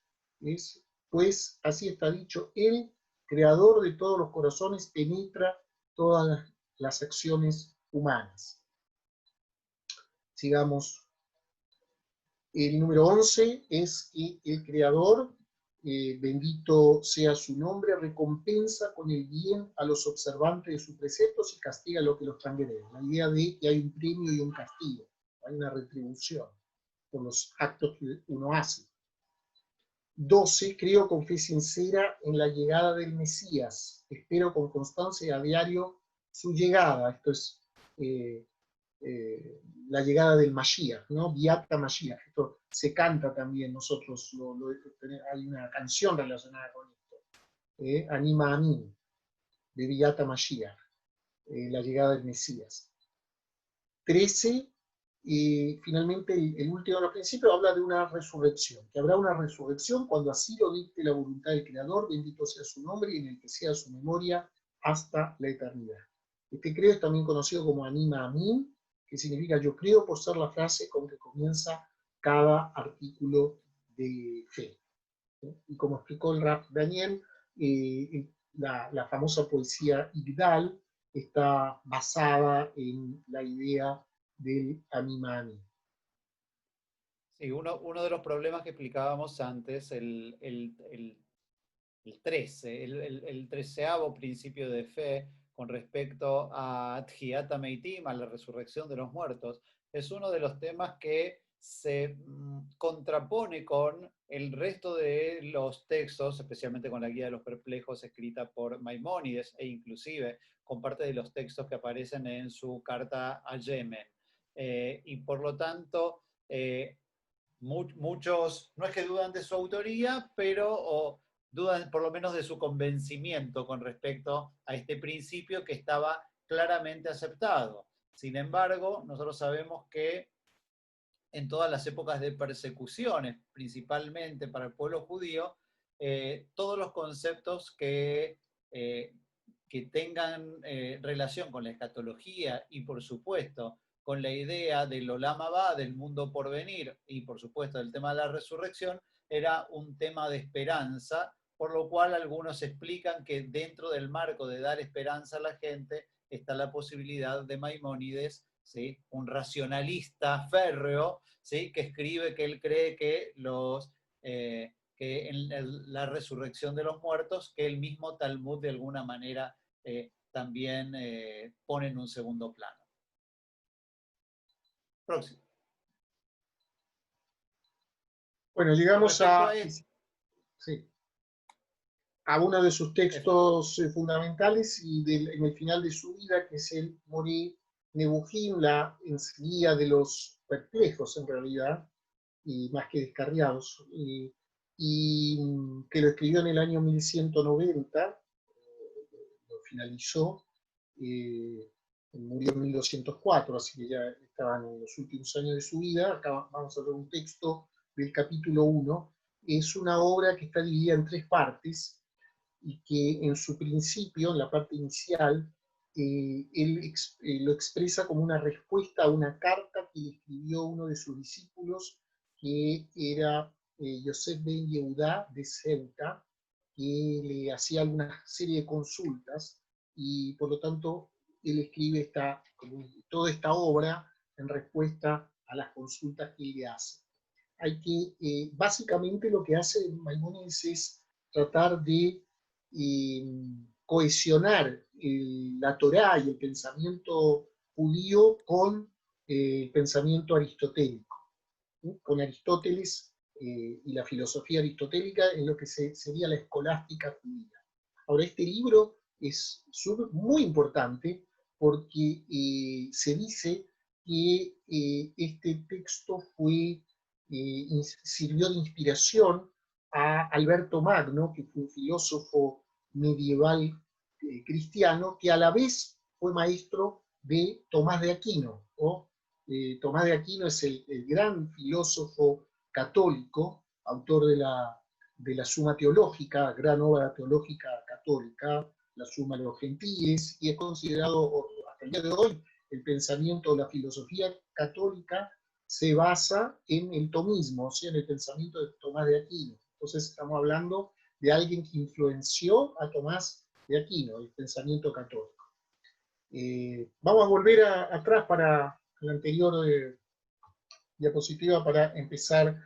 pues así está dicho, el Creador de todos los corazones penetra todas las acciones humanas. Sigamos. El número 11 es que el Creador, bendito sea su nombre, recompensa con el bien a los observantes de sus preceptos y castiga a los que los transgreden. La idea de que hay un premio y un castigo, hay una retribución por los actos que uno hace. 12, creo con fe sincera en la llegada del Mesías. Espero con constancia y a diario su llegada. Esto es la llegada del Mashiach, ¿no? Biata Mashiach. Esto se canta también, nosotros hay una canción relacionada con esto. Anima a mí, de Biata Mashiach, la llegada del Mesías. 13, y finalmente el último de los principios habla de una resurrección, que habrá una resurrección cuando así lo dicte la voluntad del Creador, bendito sea su nombre y en el que sea su memoria hasta la eternidad. Este creo es también conocido como Anima a mí, que significa yo creo, por ser la frase con que comienza cada artículo de fe. Y como explicó el Rav Daniel, la famosa poesía Igdal está basada en la idea del Anima a mí. Sí, uno de los problemas que explicábamos antes, el 13, el 13º principio de fe con respecto a Tjiat Meitim, a la resurrección de los muertos, es uno de los temas que se contrapone con el resto de los textos, especialmente con la Guía de los Perplejos escrita por Maimónides, e inclusive con parte de los textos que aparecen en su carta a Yemen. Y por lo tanto, muchos no es que dudan de su autoría, pero dudan por lo menos de su convencimiento con respecto a este principio que estaba claramente aceptado. Sin embargo, nosotros sabemos que en todas las épocas de persecuciones, principalmente para el pueblo judío, todos los conceptos que tengan relación con la escatología y, por supuesto, con la idea del Olam Abba, del mundo por venir, y por supuesto el tema de la resurrección, era un tema de esperanza, por lo cual algunos explican que dentro del marco de dar esperanza a la gente está la posibilidad de Maimónides, ¿sí? Un racionalista férreo, ¿sí? Que escribe que él cree que que en la resurrección de los muertos, que el mismo Talmud de alguna manera también pone en un segundo plano. Próximo. Bueno, llegamos a sí, uno de sus textos fundamentales y en el final de su vida, que es el Moré Nebuchim, la enseguida de los perplejos en realidad, y más que descarriados, y que lo escribió en el año 1190, lo finalizó, murió en 1204, así que ya estaban en los últimos años de su vida. Acá vamos a ver un texto del capítulo 1. Es una obra que está dividida en 3 partes y que en su principio, en la parte inicial, él lo expresa como una respuesta a una carta que escribió uno de sus discípulos, que era Yosef ben Yehudá de Ceuta, que le hacía alguna serie de consultas y por lo tanto él escribe toda esta obra en respuesta a las consultas que él le hace. Básicamente lo que hace Maimónides es tratar de cohesionar la Torá y el pensamiento judío con el pensamiento aristotélico, ¿sí? Con Aristóteles y la filosofía aristotélica en lo que sería la escolástica judía. Ahora, este libro es muy importante porque se dice que este texto sirvió de inspiración a Alberto Magno, que fue un filósofo medieval cristiano, que a la vez fue maestro de Tomás de Aquino. Tomás de Aquino es el gran filósofo católico, autor de la Suma Teológica, gran obra teológica católica, la Suma de los Gentiles, y es considerado hasta el día de hoy el pensamiento de la filosofía católica se basa en el tomismo, o sea, en el pensamiento de Tomás de Aquino. Entonces estamos hablando de alguien que influenció a Tomás de Aquino, el pensamiento católico. Vamos a volver atrás para la anterior diapositiva para empezar,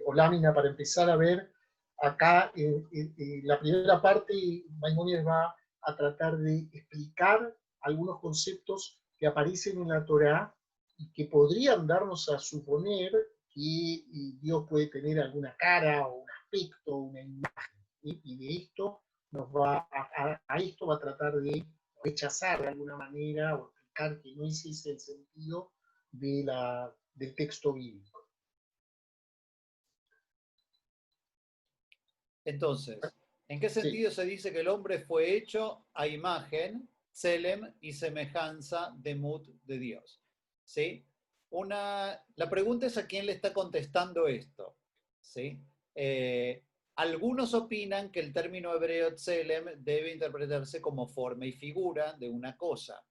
o lámina para empezar a ver acá la primera parte. Maimónides va a tratar de explicar algunos conceptos que aparecen en la Torá y que podrían darnos a suponer que Dios puede tener alguna cara o un aspecto, una imagen, y de esto a esto va a tratar de rechazar de alguna manera o indicar que no es ese el sentido del texto bíblico. Entonces, ¿en qué sentido se dice que el hombre fue hecho a imagen, tselem y semejanza de Mut de Dios? ¿Sí? La pregunta es a quién le está contestando esto. ¿Sí? Algunos opinan que el término hebreo tselem debe interpretarse como forma y figura de una cosa,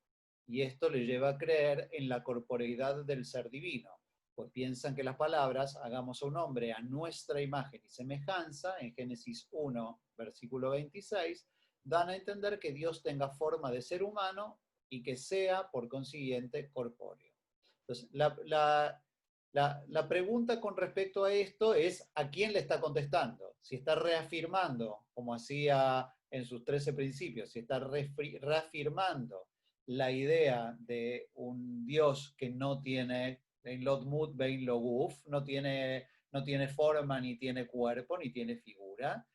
y esto le lleva a creer en la corporeidad del ser divino, pues piensan que las palabras, hagamos a un hombre a nuestra imagen y semejanza, en Génesis 1, versículo 26, dan a entender que Dios tenga forma de ser humano y que sea, por consiguiente, corpóreo. Entonces, la pregunta con respecto a esto es ¿a quién le está contestando? Si está reafirmando, como hacía en sus 13 principios, si está reafirmando la idea de un Dios que no tiene en Lotmut, Bein Loguf, no tiene forma, ni tiene cuerpo, ni tiene figura,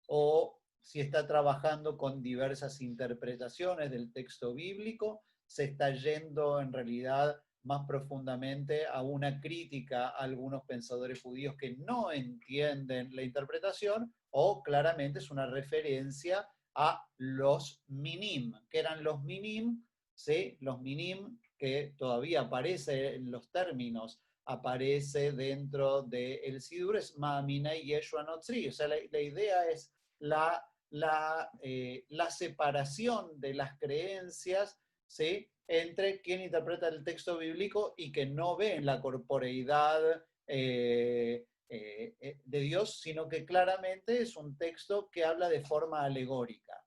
o si está trabajando con diversas interpretaciones del texto bíblico, se está yendo en realidad más profundamente a una crítica a algunos pensadores judíos que no entienden la interpretación, o claramente es una referencia a los minim. ¿Qué eran los minim? ¿Sí? Los minim, que todavía aparece en los términos, aparece dentro del Sidur, es Ma'amina y Yeshua Notzri. O sea, la idea es la separación de las creencias, ¿sí?, entre quien interpreta el texto bíblico y que no ve en la corporeidad de Dios, sino que claramente es un texto que habla de forma alegórica.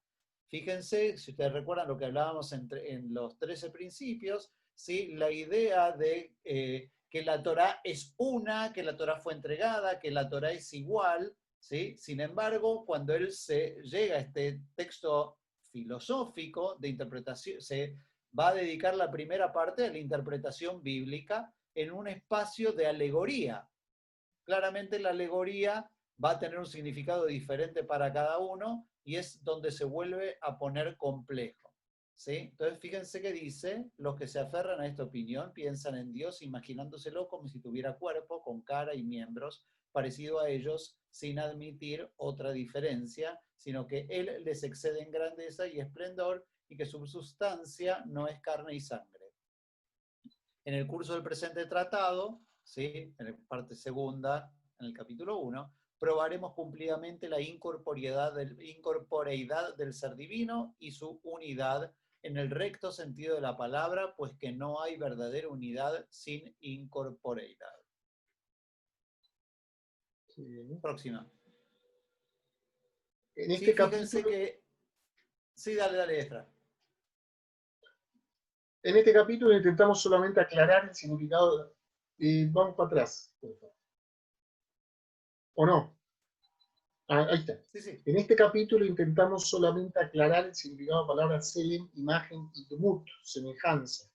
Fíjense, si ustedes recuerdan lo que hablábamos en los 13 principios, ¿sí?, la idea de que la Torá es una, que la Torá fue entregada, que la Torá es igual, ¿sí? Sin embargo, cuando él llega a este texto filosófico de interpretación, se va a dedicar la primera parte a la interpretación bíblica en un espacio de alegoría. Claramente la alegoría va a tener un significado diferente para cada uno y es donde se vuelve a poner complejo. ¿Sí? Entonces fíjense que dice, los que se aferran a esta opinión piensan en Dios imaginándoselo como si tuviera cuerpo, con cara y miembros, parecido a ellos, sin admitir otra diferencia, sino que Él les excede en grandeza y esplendor y que su sustancia no es carne y sangre. En el curso del presente tratado, ¿sí?, en la parte segunda, en el capítulo 1, probaremos cumplidamente la incorporeidad del ser divino y su unidad en el recto sentido de la palabra, pues que no hay verdadera unidad sin incorporeidad. Sí. Próxima. En este fíjense capítulo, que... Sí, dale, Esdra. En este capítulo intentamos solamente aclarar el significado. Vamos para atrás, por favor. ¿O no? Ahí está. Sí. En este capítulo intentamos solamente aclarar el significado de la palabra Tselem, imagen, y Dmut, semejanza.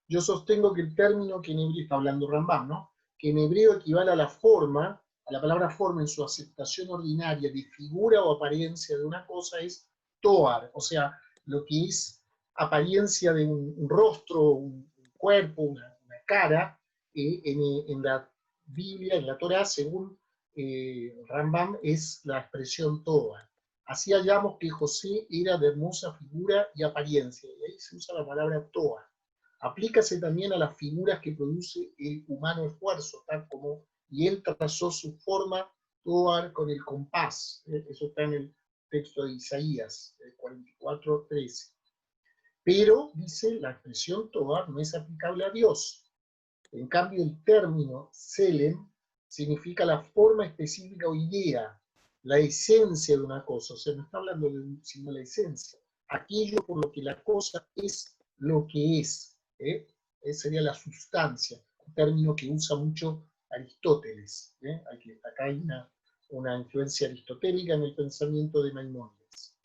Yo sostengo que el término que en hebreo, está hablando Rambam, ¿no?, que en hebreo equivale a la forma, a la palabra forma en su aceptación ordinaria de figura o apariencia de una cosa, es Toar, o sea, lo que es apariencia de un rostro, un cuerpo, una cara, en la Biblia, en la Torá, según Rambam, es la expresión Toar. Así hallamos que José era de hermosa figura y apariencia, y ahí se usa la palabra Toar. Aplícase también a las figuras que produce el humano esfuerzo, tal como, y él trazó su forma Toar con el compás. Eso está en el texto de Isaías 44:13. Pero, dice, la expresión Toar no es aplicable a Dios. En cambio, el término Tselem significa la forma específica o idea, la esencia de una cosa. O sea, no está hablando sino la esencia. Aquello por lo que la cosa es lo que es. Esa sería la sustancia, un término que usa mucho Aristóteles. Acá hay una influencia aristotélica en el pensamiento de Maimónides.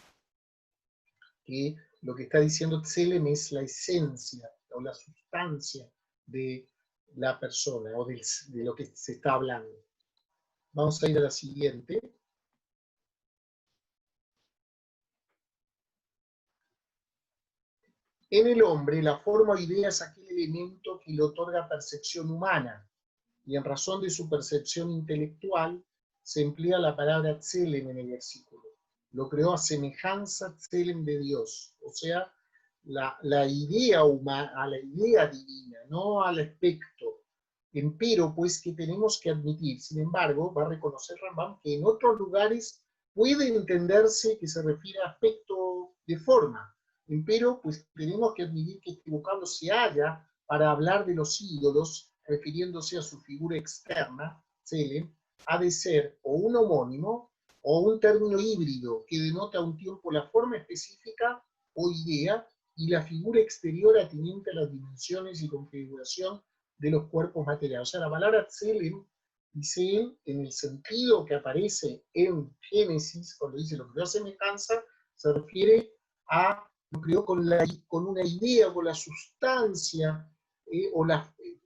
Que lo que está diciendo Tselem es la esencia o la sustancia de la persona o de lo que se está hablando. Vamos a ir a la siguiente. En el hombre, la forma o idea es aquel elemento que le otorga percepción humana, y en razón de su percepción intelectual, se emplea la palabra tselem en el versículo. Lo creó a semejanza tselem de Dios, o sea, la idea humana, a la idea divina, no al aspecto. Empero, pues, que tenemos que admitir, sin embargo, va a reconocer Rambam que en otros lugares puede entenderse que se refiere a aspecto de forma. Empero, pues, tenemos que admitir que este vocablo se halla para hablar de los ídolos, refiriéndose a su figura externa, Tselem, ha de ser o un homónimo o un término híbrido que denota a un tiempo la forma específica o idea y la figura exterior atinente a las dimensiones y configuración de los cuerpos materiales. O sea, la palabra Tselem, dice él, en el sentido que aparece en Génesis, cuando dice lo creó a semejanza, se refiere a lo creó con una idea, con la sustancia, o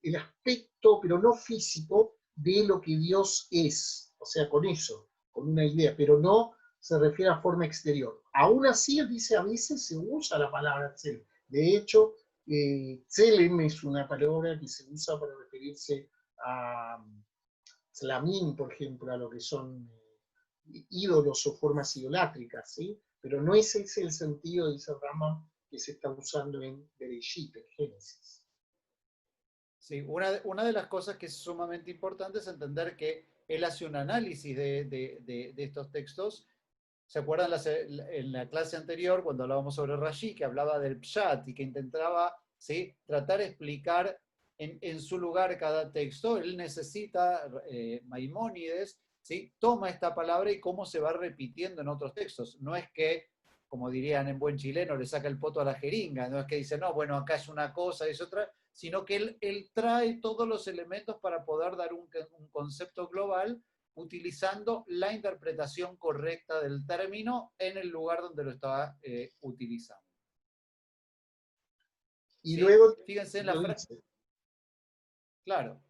el aspecto, pero no físico, de lo que Dios es. O sea, con eso, con una idea, pero no se refiere a forma exterior. Aún así, él dice, a veces se usa la palabra Tselem. De hecho, Tselem es una palabra que se usa para referirse a Slamim, por ejemplo, a lo que son ídolos o formas idolátricas, ¿sí? Pero no es ese el sentido de esa rama que se está usando en Bereshit, en Génesis. Sí, una de las cosas que es sumamente importante es entender que él hace un análisis de estos textos. ¿Se acuerdan en la clase anterior cuando hablábamos sobre Rashi, que hablaba del Pshat y que intentaba, ¿sí?, tratar de explicar en su lugar cada texto? Él necesita, Maimónides, ¿sí?, toma esta palabra y cómo se va repitiendo en otros textos. No es que, como dirían en buen chileno, le saca el poto a la jeringa, no es que dice, no, bueno, acá es una cosa, es otra, sino que él trae todos los elementos para poder dar un concepto global utilizando la interpretación correcta del término en el lugar donde lo estaba utilizando. Y ¿Sí? luego Fíjense en la lo frase. dice. Claro.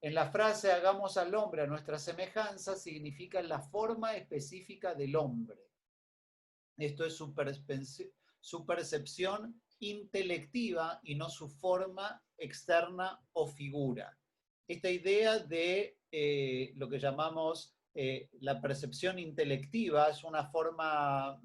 En la frase hagamos al hombre a nuestra semejanza significa la forma específica del hombre. Esto es su percepción intelectiva y no su forma externa o figura. Esta idea de lo que llamamos la percepción intelectiva es una forma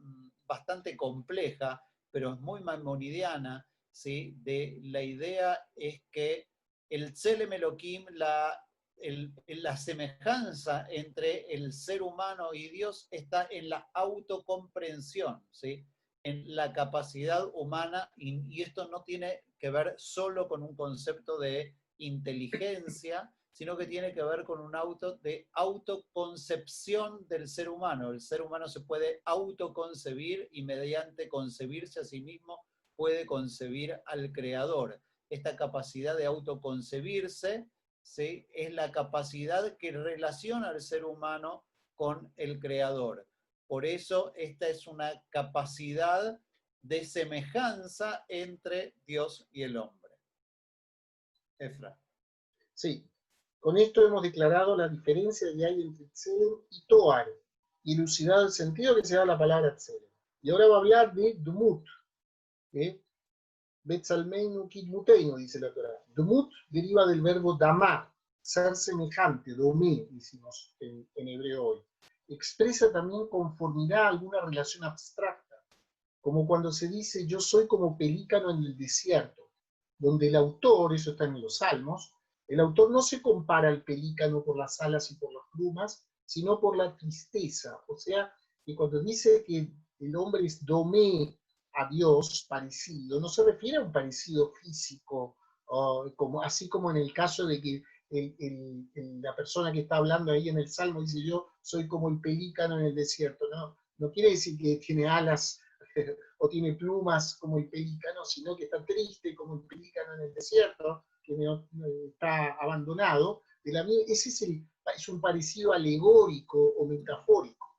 bastante compleja, pero es muy maimonidiana, ¿sí? La idea es que el Tselem Elohim, la semejanza entre el ser humano y Dios está en la autocomprensión, ¿sí?, en la capacidad humana, y esto no tiene que ver solo con un concepto de inteligencia, sino que tiene que ver con un de autoconcepción del ser humano. El ser humano se puede autoconcebir y mediante concebirse a sí mismo puede concebir al Creador. Esta capacidad de autoconcebirse, ¿sí?, es la capacidad que relaciona al ser humano con el Creador. Por eso esta es una capacidad de semejanza entre Dios y el hombre. Efra. Sí, con esto hemos declarado la diferencia que hay entre Tselem y Toar, y elucidado el sentido que se da a la palabra Tselem. Y ahora va a hablar de Dumut, Betzalmeinu Kitmuteinu, dice la Torah. Dumut deriva del verbo damá, ser semejante, domé, decimos en hebreo hoy. Expresa también conformidad a alguna relación abstracta, como cuando se dice yo soy como pelícano en el desierto, donde el autor, eso está en los Salmos, el autor no se compara al pelícano por las alas y por las plumas, sino por la tristeza. O sea, que cuando dice que el hombre es domé a Dios, parecido, no se refiere a un parecido físico, así como en el caso de que la persona que está hablando ahí en el Salmo dice yo soy como el pelícano en el desierto. No quiere decir que tiene alas o tiene plumas como el pelícano, sino que está triste como el pelícano en el desierto, que está abandonado. Ese es un parecido alegórico o metafórico.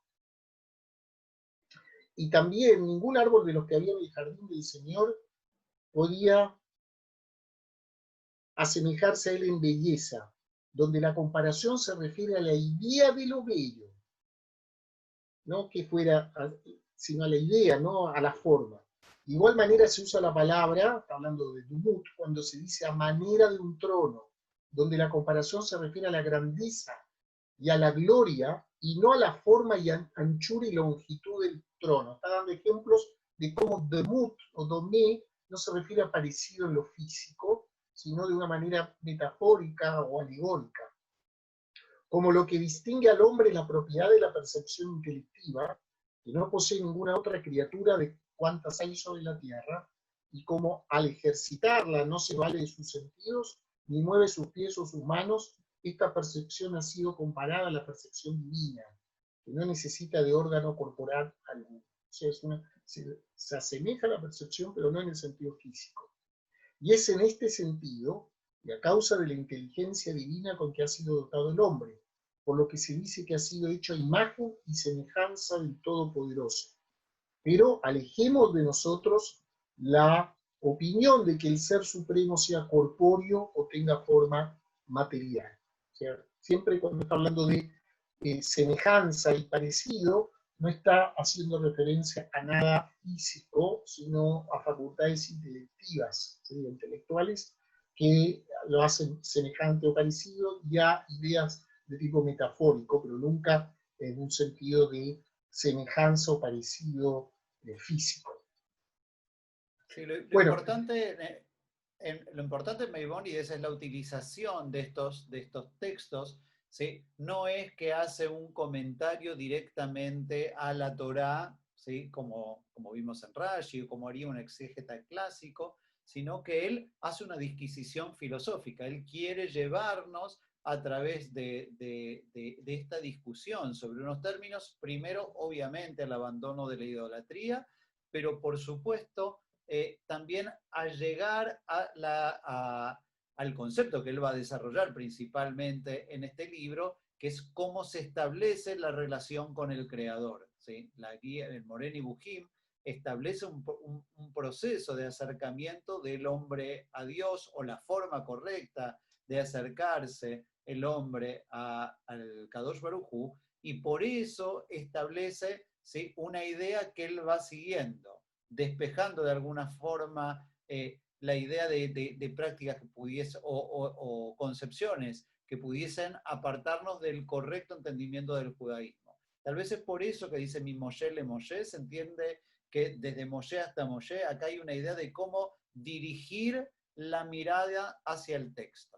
Y también ningún árbol de los que había en el jardín del Señor podía asemejarse a él en belleza, donde la comparación se refiere a la idea de lo bello, no que fuera, sino a la idea, no a la forma. De igual manera se usa la palabra, está hablando de Dumut, cuando se dice a manera de un trono, donde la comparación se refiere a la grandeza y a la gloria, y no a la forma y anchura y longitud del trono. Está dando ejemplos de cómo Demut o Domé no se refiere a parecido en lo físico, sino de una manera metafórica o alegórica. Como lo que distingue al hombre es la propiedad de la percepción intelectiva, que no posee ninguna otra criatura de cuantas hay sobre la tierra, y como al ejercitarla no se vale de sus sentidos, ni mueve sus pies o sus manos, esta percepción ha sido comparada a la percepción divina, que no necesita de órgano corporal alguno. O sea, se asemeja a la percepción, pero no en el sentido físico. Y es en este sentido, y a causa de la inteligencia divina con que ha sido dotado el hombre, por lo que se dice que ha sido hecho a imagen y semejanza del Todopoderoso. Pero alejemos de nosotros la opinión de que el Ser Supremo sea corpóreo o tenga forma material. O sea, siempre cuando está hablando de semejanza y parecido, no está haciendo referencia a nada físico, sino a facultades intelectivas, ¿sí? Intelectuales, que lo hacen semejante o parecido, y a ideas de tipo metafórico, pero nunca en un sentido de semejanza o parecido físico. Sí, lo Bueno, importante, lo importante en Maimónides es la utilización de estos textos, ¿sí? No es que hace un comentario directamente a la Torá, ¿sí? Como vimos en Rashi, o como haría un exégeta clásico, sino que él hace una disquisición filosófica. Él quiere llevarnos a través de esta discusión sobre unos términos, primero, obviamente, el abandono de la idolatría, pero por supuesto también al llegar al concepto que él va a desarrollar principalmente en este libro, que es cómo se establece la relación con el creador, ¿sí? La guía, el Moreni Bujim, establece un proceso de acercamiento del hombre a Dios, o la forma correcta de acercarse el hombre al Kadosh Baruj Hu, y por eso establece, ¿sí?, una idea que él va siguiendo, despejando de alguna forma la idea de prácticas que pudiesen, o concepciones que pudiesen apartarnos del correcto entendimiento del judaísmo. Tal vez es por eso que dice mi Moshe le Moshe, se entiende que desde Moshe hasta Moshe, acá hay una idea de cómo dirigir la mirada hacia el texto.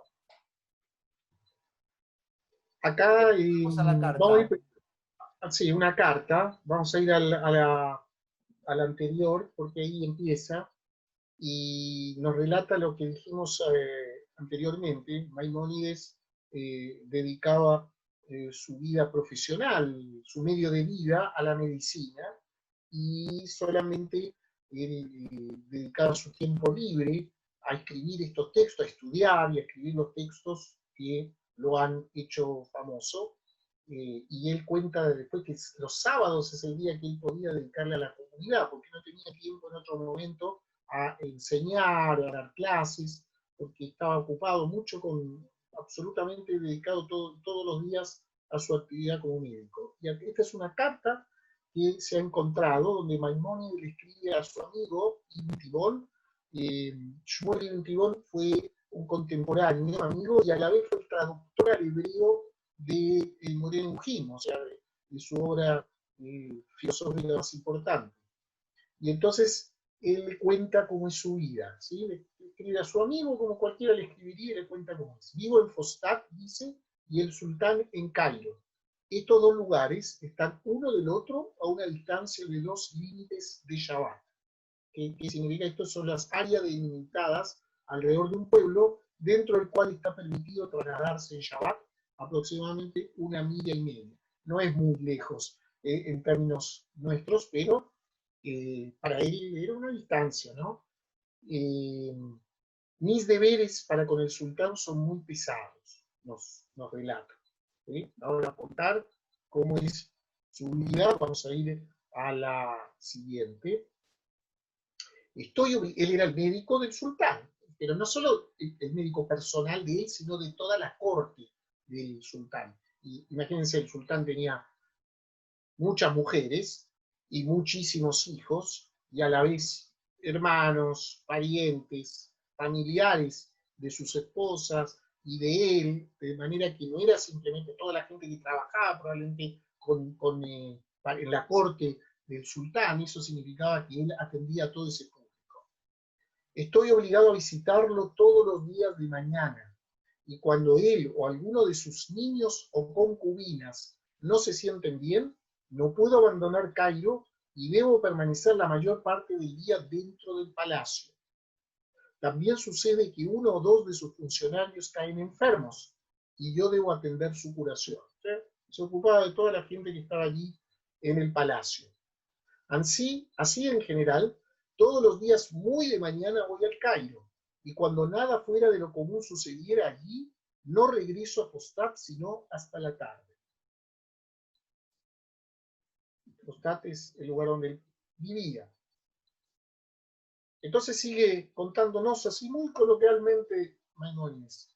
acá Vamos a la carta. vamos a ir, sí, una carta, vamos a ir a la anterior, porque ahí empieza y nos relata lo que dijimos anteriormente. Maimónides dedicaba su vida profesional, su medio de vida a la medicina, y solamente dedicaba su tiempo libre a escribir estos textos, a estudiar y a escribir los textos que lo han hecho famoso. Y él cuenta después que los sábados es el día que él podía dedicarle a la comunidad, porque no tenía tiempo en otro momento a enseñar, a dar clases, porque estaba ocupado mucho absolutamente dedicado todos los días a su actividad como médico. Y esta es una carta que se ha encontrado, donde Maimónides le escribe a su amigo Ibn Tibón. Shmuel Ibn Tibón fue un contemporáneo, amigo, y a la vez fue el traductor al hebreo de Moreno Ujim, o sea, de su obra filosófica más importante. Y entonces él le cuenta cómo es su vida, ¿sí? Le escribe a su amigo como cualquiera le escribiría, y le cuenta cómo es. Vivo en Fostat, dice, y el sultán en Cairo. Estos dos lugares están uno del otro a una distancia de 2 límites de Shabbat. ¿Qué significa esto? Son las áreas delimitadas alrededor de un pueblo dentro del cual está permitido trasladarse en Shabbat aproximadamente 1,5 millas. No es muy lejos en términos nuestros, pero para él era una distancia, ¿no? Mis deberes para con el sultán son muy pesados, nos relata. ¿Sí? Ahora a contar cómo es su vida, vamos a ir a la siguiente. Él era el médico del sultán, pero no solo el médico personal de él, sino de toda la corte del sultán. Y imagínense, el sultán tenía muchas mujeres y muchísimos hijos, y a la vez hermanos, parientes, familiares de sus esposas y de él, de manera que no era simplemente toda la gente que trabajaba probablemente en la corte del sultán, eso significaba que él atendía a todo ese público. Estoy obligado a visitarlo todos los días de mañana, y cuando él o alguno de sus niños o concubinas no se sienten bien, no puedo abandonar Cairo y debo permanecer la mayor parte del día dentro del palacio. También sucede que uno o dos de sus funcionarios caen enfermos y yo debo atender su curación. ¿Sí? Se ocupaba de toda la gente que estaba allí en el palacio. Así en general, todos los días muy de mañana voy al Cairo, y cuando nada fuera de lo común sucediera allí, no regreso a Fostat sino hasta la tarde. Fostat es el lugar donde él vivía. Entonces sigue contándonos así muy coloquialmente Maimónides.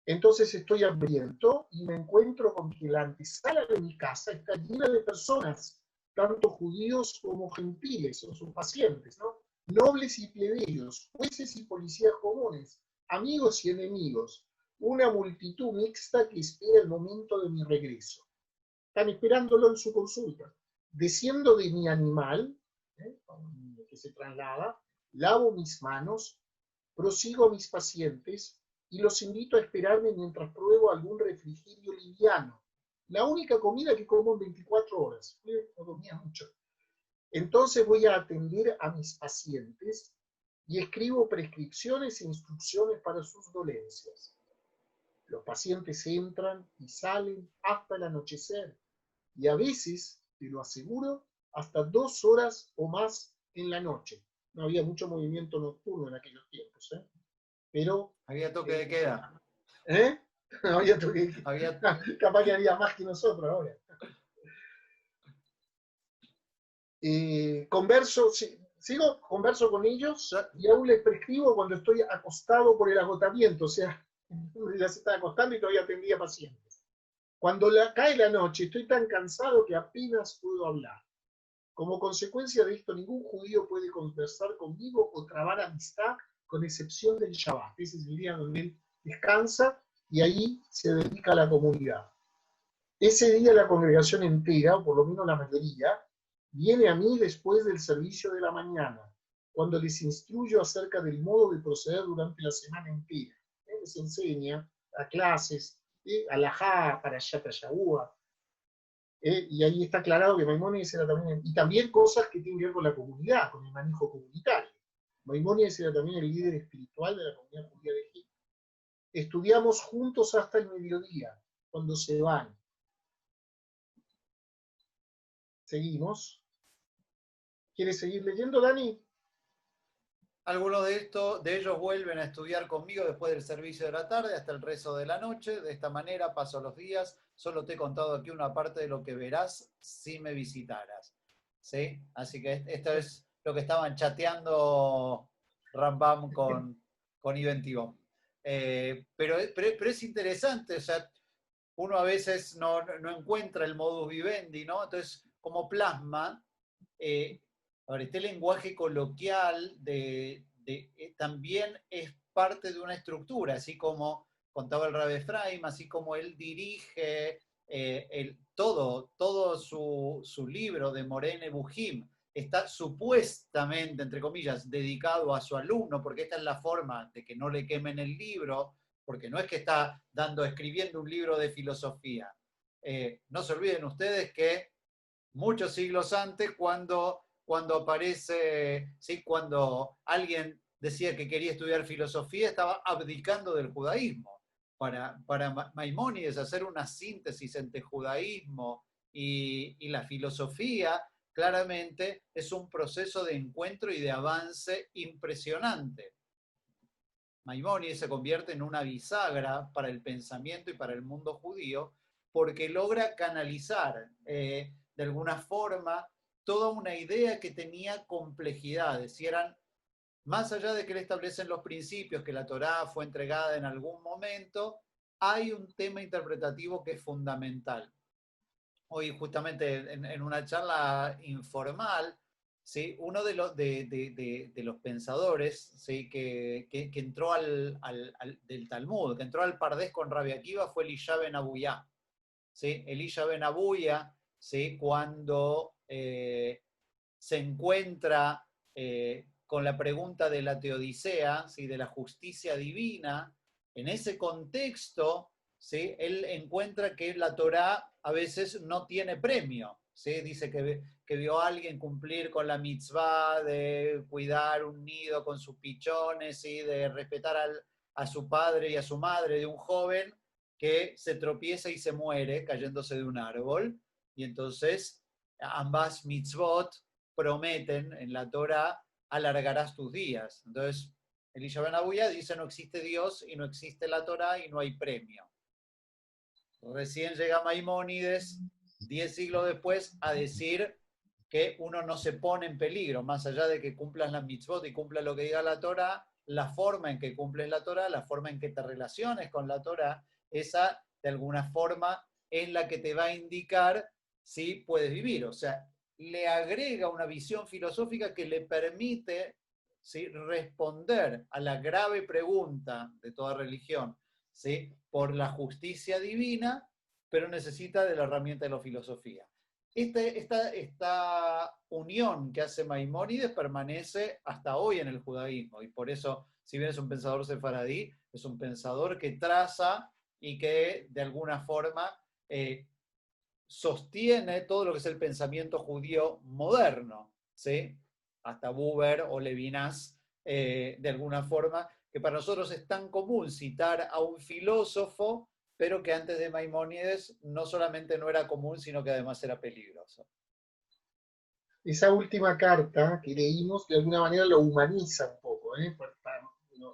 Entonces estoy hambriento y me encuentro con que la antesala de mi casa está llena de personas, tanto judíos como gentiles, o sus pacientes, ¿no? Nobles y plebeyos, jueces y policías comunes, amigos y enemigos, una multitud mixta que espera el momento de mi regreso. Están esperándolo en su consulta. Desciendo de mi animal, que se traslada, lavo mis manos, prosigo a mis pacientes y los invito a esperarme mientras pruebo algún refrigerio liviano. La única comida que como en 24 horas. No comía mucho. Entonces voy a atender a mis pacientes y escribo prescripciones e instrucciones para sus dolencias. Los pacientes entran y salen hasta el anochecer y a veces, te lo aseguro, hasta 2 horas o más en la noche. No había mucho movimiento nocturno en aquellos tiempos, ¿eh? Pero... Había toque de queda. ¿Eh? No había toque de queda. Había... Capaz que había más que nosotros ahora. Converso con ellos y aún les prescribo cuando estoy acostado por el agotamiento, o sea, ya se está acostando y todavía atendía pacientes. Cuando cae la noche, estoy tan cansado que apenas puedo hablar. Como consecuencia de esto, ningún judío puede conversar conmigo o trabar amistad, con excepción del Shabbat. Ese es el día donde él descansa y ahí se dedica a la comunidad. Ese día la congregación entera, o por lo menos la mayoría, viene a mí después del servicio de la mañana, cuando les instruyo acerca del modo de proceder durante la semana entera. Les enseña a clases, alajá, parashá, tashahúa, y ahí está aclarado que Maimónides era también, y también cosas que tienen que ver con la comunidad, con el manejo comunitario. Maimónides era también el líder espiritual de la comunidad judía de Egipto. Estudiamos juntos hasta el mediodía, cuando se van. Seguimos. ¿Quieres seguir leyendo, Dani? Algunos de ellos vuelven a estudiar conmigo después del servicio de la tarde hasta el rezo de la noche. De esta manera paso los días. Solo te he contado aquí una parte de lo que verás si me visitaras. ¿Sí? Así que esto es lo que estaban chateando Rambam con Ibn Tibón. Pero es interesante, o sea, uno a veces no encuentra el modus vivendi, ¿no? Entonces, como plasma, ahora, este lenguaje coloquial también es parte de una estructura, así como contaba el Rabbi Efraim, así como él dirige todo su libro de Moreh Nevuchim, está supuestamente, entre comillas, dedicado a su alumno, porque esta es la forma de que no le quemen el libro, porque no es que está escribiendo un libro de filosofía. No se olviden ustedes que muchos siglos antes, cuando aparece, ¿sí? Cuando alguien decía que quería estudiar filosofía, estaba abdicando del judaísmo. Para Maimónides, hacer una síntesis entre judaísmo y la filosofía, claramente es un proceso de encuentro y de avance impresionante. Maimónides se convierte en una bisagra para el pensamiento y para el mundo judío, porque logra canalizar de alguna forma toda una idea que tenía complejidades, y eran, más allá de que le establecen los principios, que la Torá fue entregada en algún momento, hay un tema interpretativo que es fundamental. Hoy justamente en una charla informal ¿sí? Uno de los pensadores, ¿sí? que entró del Talmud, que entró al Pardés con Rabbi Akiva, fue Elisha ben Abuyá. ¿Sí? Elisha ben Abuyá, ¿sí? Cuando se encuentra con la pregunta de la Teodicea, ¿sí? De la justicia divina, en ese contexto, ¿sí? Él encuentra que la Torá a veces no tiene premio. ¿Sí? Dice que vio a alguien cumplir con la mitzvah de cuidar un nido con sus pichones, ¿sí? De respetar a su padre y a su madre de un joven que se tropieza y se muere cayéndose de un árbol. Y entonces ambas mitzvot prometen en la Torah, alargarás tus días. Entonces, Elisha ben Abuya dice, no existe Dios y no existe la Torah y no hay premio. Recién llega Maimónides, 10 siglos después, a decir que uno no se pone en peligro, más allá de que cumplas la mitzvot y cumplas lo que diga la Torah, la forma en que cumples la Torah, la forma en que te relaciones con la Torah, esa de alguna forma es la que te va a indicar si puedes vivir. O sea, le agrega una visión filosófica que le permite, ¿sí? Responder a la grave pregunta de toda religión, ¿sí? Por la justicia divina, pero necesita de la herramienta de la filosofía. Esta unión que hace Maimónides permanece hasta hoy en el judaísmo, y por eso, si bien es un pensador sefaradí, es un pensador que traza y que de alguna forma sostiene todo lo que es el pensamiento judío moderno, ¿sí? Hasta Buber o Levinas, de alguna forma, que para nosotros es tan común citar a un filósofo, pero que antes de Maimónides no solamente no era común, sino que además era peligroso. Esa última carta que leímos de alguna manera lo humaniza un poco, ¿eh?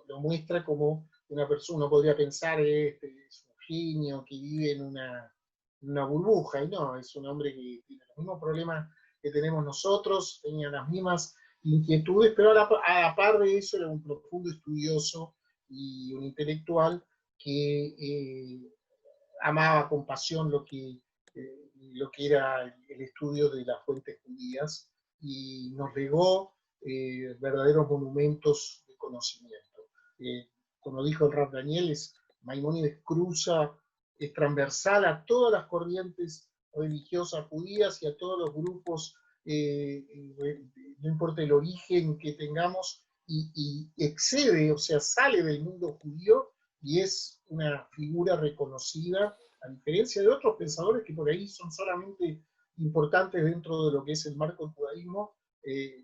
Lo muestra como una persona, uno podría pensar, este es un genio que vive en una burbuja, y no, es un hombre que tiene los mismos problemas que tenemos nosotros, tenía las mismas inquietudes, pero a la par de eso era un profundo estudioso y un intelectual que amaba con pasión lo que era el estudio de las fuentes judías y nos legó verdaderos monumentos de conocimiento. Como dijo el Rav Daniel, Maimónides cruza, es transversal a todas las corrientes religiosas judías y a todos los grupos, no importa el origen que tengamos, y excede, o sea, sale del mundo judío y es una figura reconocida, a diferencia de otros pensadores que por ahí son solamente importantes dentro de lo que es el marco del judaísmo.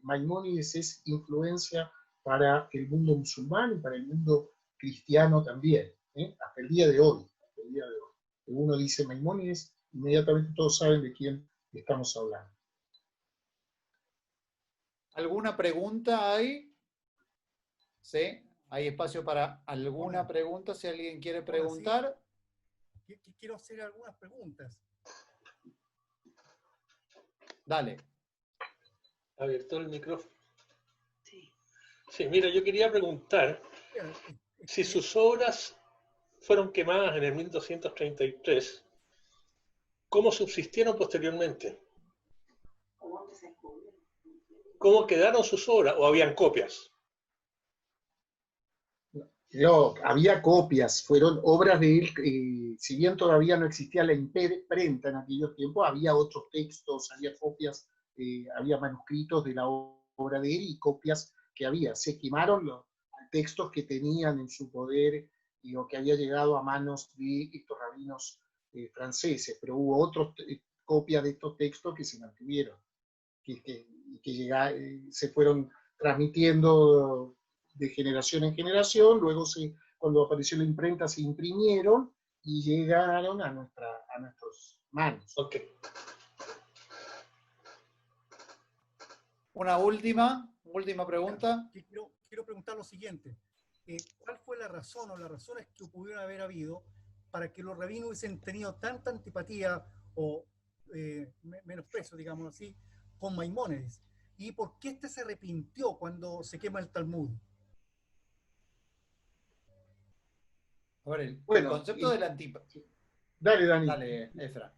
Maimónides es influencia para el mundo musulmán y para el mundo cristiano también, hasta el día de hoy. Hasta el día de hoy. Uno dice Maimónides, inmediatamente todos saben de quién estamos hablando. ¿Alguna pregunta hay? ¿Sí? ¿Hay espacio para alguna pregunta? Si alguien quiere preguntar. Sí. Quiero hacer algunas preguntas. Dale. ¿Abierto el micrófono? Sí, mira, yo quería preguntar si sus obras fueron quemadas en el 1233, ¿cómo subsistieron posteriormente? ¿Cómo quedaron sus obras o habían copias? No, había copias, fueron obras de él, si bien todavía no existía la imprenta en aquellos tiempos, había otros textos, había copias, había manuscritos de la obra de él y copias que había. Se quemaron los textos que tenían en su poder y o que había llegado a manos de estos rabinos franceses, pero hubo otras copias de estos textos que se mantuvieron, que se fueron transmitiendo de generación en generación, luego cuando apareció la imprenta se imprimieron y llegaron a nuestras manos. Okay. Una última pregunta. Quiero preguntar lo siguiente. ¿Cuál fue la razón o las razones que pudieron haber habido para que los rabinos hubiesen tenido tanta antipatía o menosprecio, digamos así, con Maimónides? ¿Y por qué este se arrepintió cuando se quema el Talmud? A ver, el concepto de la antipatía. Dale, Dani. Dale, Efra.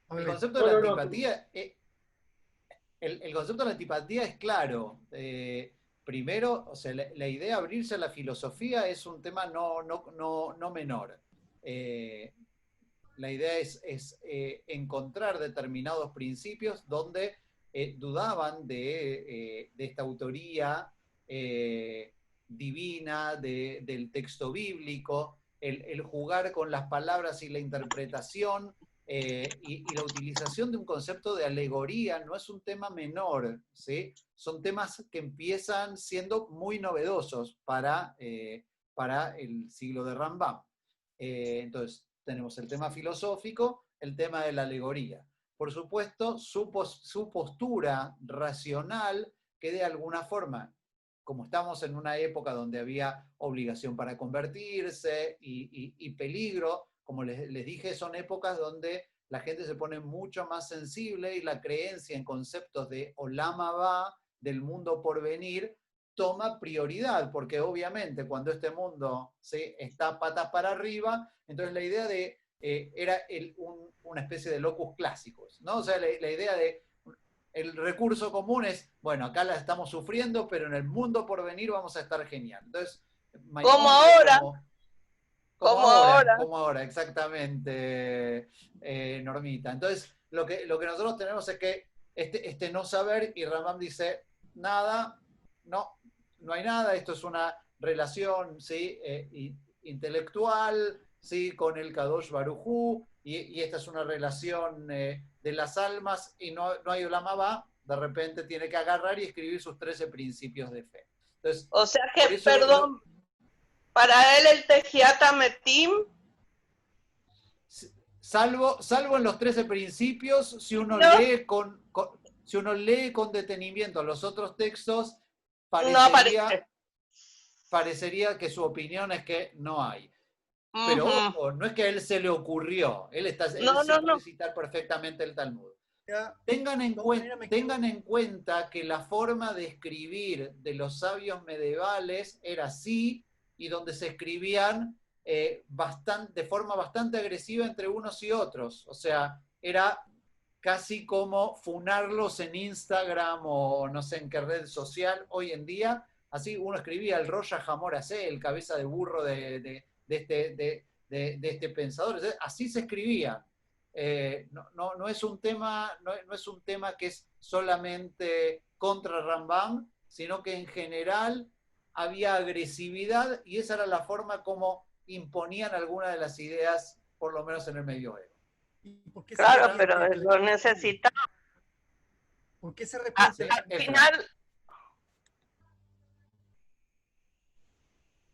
A ver, El concepto de la antipatía el concepto de la antipatía es claro. Primero, o sea, la idea de abrirse a la filosofía es un tema no menor. La idea es encontrar determinados principios donde dudaban de esta autoría divina, del texto bíblico, el jugar con las palabras y la interpretación y la utilización de un concepto de alegoría no es un tema menor, ¿sí? Son temas que empiezan siendo muy novedosos para el siglo de Rambam. Entonces, tenemos el tema filosófico, el tema de la alegoría. Por supuesto, su postura racional, que de alguna forma, como estamos en una época donde había obligación para convertirse y peligro, como les dije, son épocas donde la gente se pone mucho más sensible y la creencia en conceptos de Olam Haba, del mundo por venir, toma prioridad, porque obviamente cuando este mundo, ¿sí?, está patas para arriba, entonces la idea de, era una especie de locus clásicos, ¿no? O sea, la idea de, el recurso común es, bueno, acá la estamos sufriendo, pero en el mundo por venir vamos a estar genial. Entonces, Como ahora. Como ahora, exactamente, Normita. Entonces, lo que nosotros tenemos es que este no saber, y Rambam dice, nada, no hay nada, esto es una relación, ¿sí?, intelectual, ¿sí?, con el Kadosh Baruj Hu, y esta es una relación de las almas, y no hay Olam Haba, de repente tiene que agarrar y escribir sus 13 principios de fe. Entonces, o sea que, perdón, para él el Tejiat Hametim, salvo en los 13 principios, si uno no, lee si uno lee con detenimiento los otros textos, no aparece. parecería que su opinión es que no hay. Pero ojo, no es que a él se le ocurrió, él puede citar perfectamente el Talmud. Tengan en cuenta que la forma de escribir de los sabios medievales era así, y donde se escribían de forma bastante agresiva entre unos y otros. O sea, era casi como funarlos en Instagram o no sé en qué red social hoy en día. Así uno escribía el Roya Jamoracé, el cabeza de burro de este pensador. Así se escribía. No es un tema que es solamente contra Rambam, sino que en general había agresividad, y esa era la forma como imponían algunas de las ideas, por lo menos en el Medioevo. Claro, pero lo necesitaba. ¿Por qué se repite? Al final...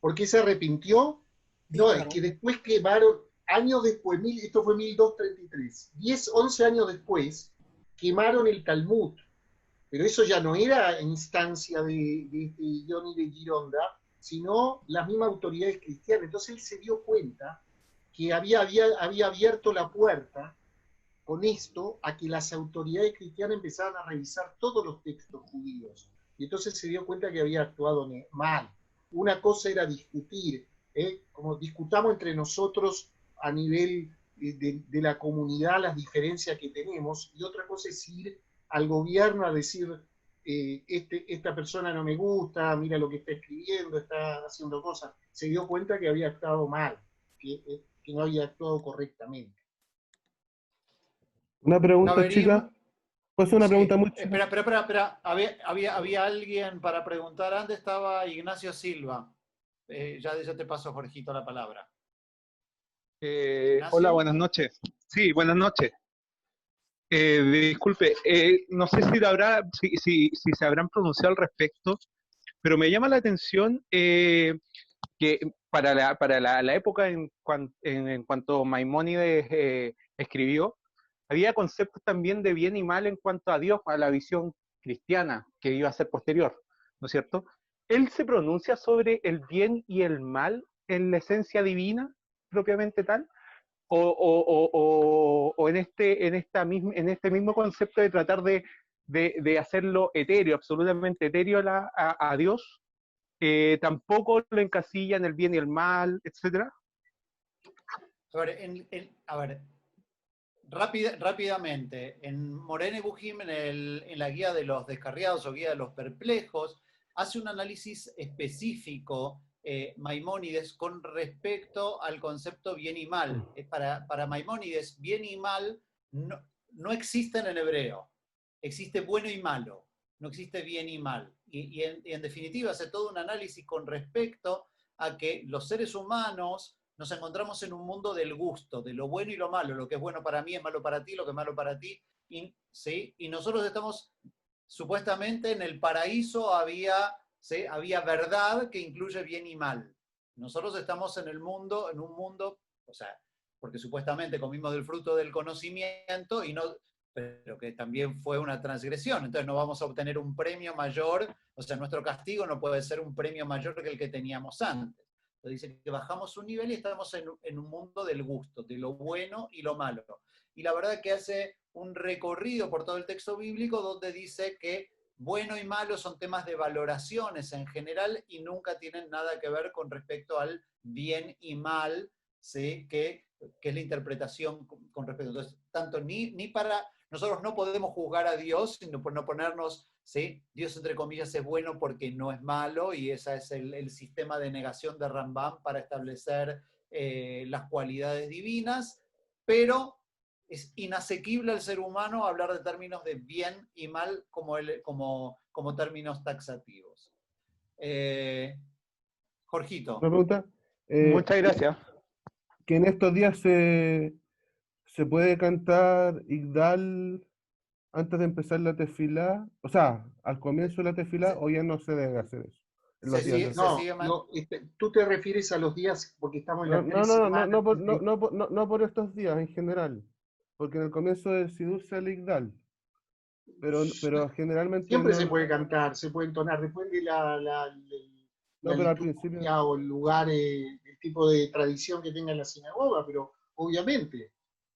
¿Por qué se arrepintió? No, es que después quemaron, años después, esto fue 1233, 11 años después, quemaron el Talmud. Pero eso ya no era instancia de Johnny de Gironda, sino las mismas autoridades cristianas. Entonces él se dio cuenta que había abierto la puerta con esto a que las autoridades cristianas empezaran a revisar todos los textos judíos. Y entonces se dio cuenta que había actuado mal. Una cosa era discutir, como discutamos entre nosotros a nivel de la comunidad las diferencias que tenemos, y otra cosa es ir al gobierno a decir, esta persona no me gusta, mira lo que está escribiendo, está haciendo cosas. Se dio cuenta que había actuado mal, que no había actuado correctamente. Una pregunta, chica. Pues una pregunta muy chica. Espera. Había alguien para preguntar. Antes estaba Ignacio Silva. Ya te paso, Jorgito, la palabra. Hola, buenas noches. Sí, buenas noches. Disculpe, no sé si se habrán pronunciado al respecto, pero me llama la atención que para la época en cuanto Maimónides escribió, había conceptos también de bien y mal en cuanto a Dios, a la visión cristiana que iba a ser posterior, ¿no es cierto? ¿Él se pronuncia sobre el bien y el mal en la esencia divina, propiamente tal? ¿O en este mismo concepto de tratar de hacerlo etéreo, absolutamente etéreo a Dios, tampoco lo encasilla en el bien y el mal, etcétera? A ver, Rápidamente, en Morene Bujim, en la guía de los descarriados o guía de los perplejos, hace un análisis específico Maimónides con respecto al concepto bien y mal. Para Maimónides, bien y mal no existen en hebreo. Existe bueno y malo, no existe bien y mal. Y en definitiva hace todo un análisis con respecto a que los seres humanos nos encontramos en un mundo del gusto, de lo bueno y lo malo. Lo que es bueno para mí es malo para ti, lo que es malo para ti. ¿Sí? Y nosotros estamos, supuestamente, en el paraíso había verdad que incluye bien y mal. Nosotros estamos en un mundo, o sea, porque supuestamente comimos del fruto del conocimiento, pero que también fue una transgresión. Entonces no vamos a obtener un premio mayor, o sea, nuestro castigo no puede ser un premio mayor que el que teníamos antes. Entonces dice que bajamos un nivel y estamos en un mundo del gusto, de lo bueno y lo malo. Y la verdad que hace un recorrido por todo el texto bíblico donde dice que bueno y malo son temas de valoraciones en general y nunca tienen nada que ver con respecto al bien y mal, ¿sí? que es la interpretación con respecto. Entonces, tanto ni para... Nosotros no podemos juzgar a Dios, sino por no ponernos... ¿sí? Dios, entre comillas, es bueno porque no es malo, y ese es el sistema de negación de Rambam para establecer las cualidades divinas, pero es inasequible al ser humano hablar de términos de bien y mal como términos taxativos. Jorgito. Una pregunta. Muchas gracias. Que en estos días se puede cantar Igdal antes de empezar la tefilá, o sea, al comienzo de la tefilá, o ya no se debe hacer eso. Tú te refieres a los días, porque estamos en las 3 semanas. No por estos días, en general. Porque en el comienzo del Sidur se el Igdal. Pero generalmente... Siempre se puede cantar, se puede entonar, depende de la pero al principio... o el lugar, el tipo de tradición que tenga en la sinagoga, pero obviamente,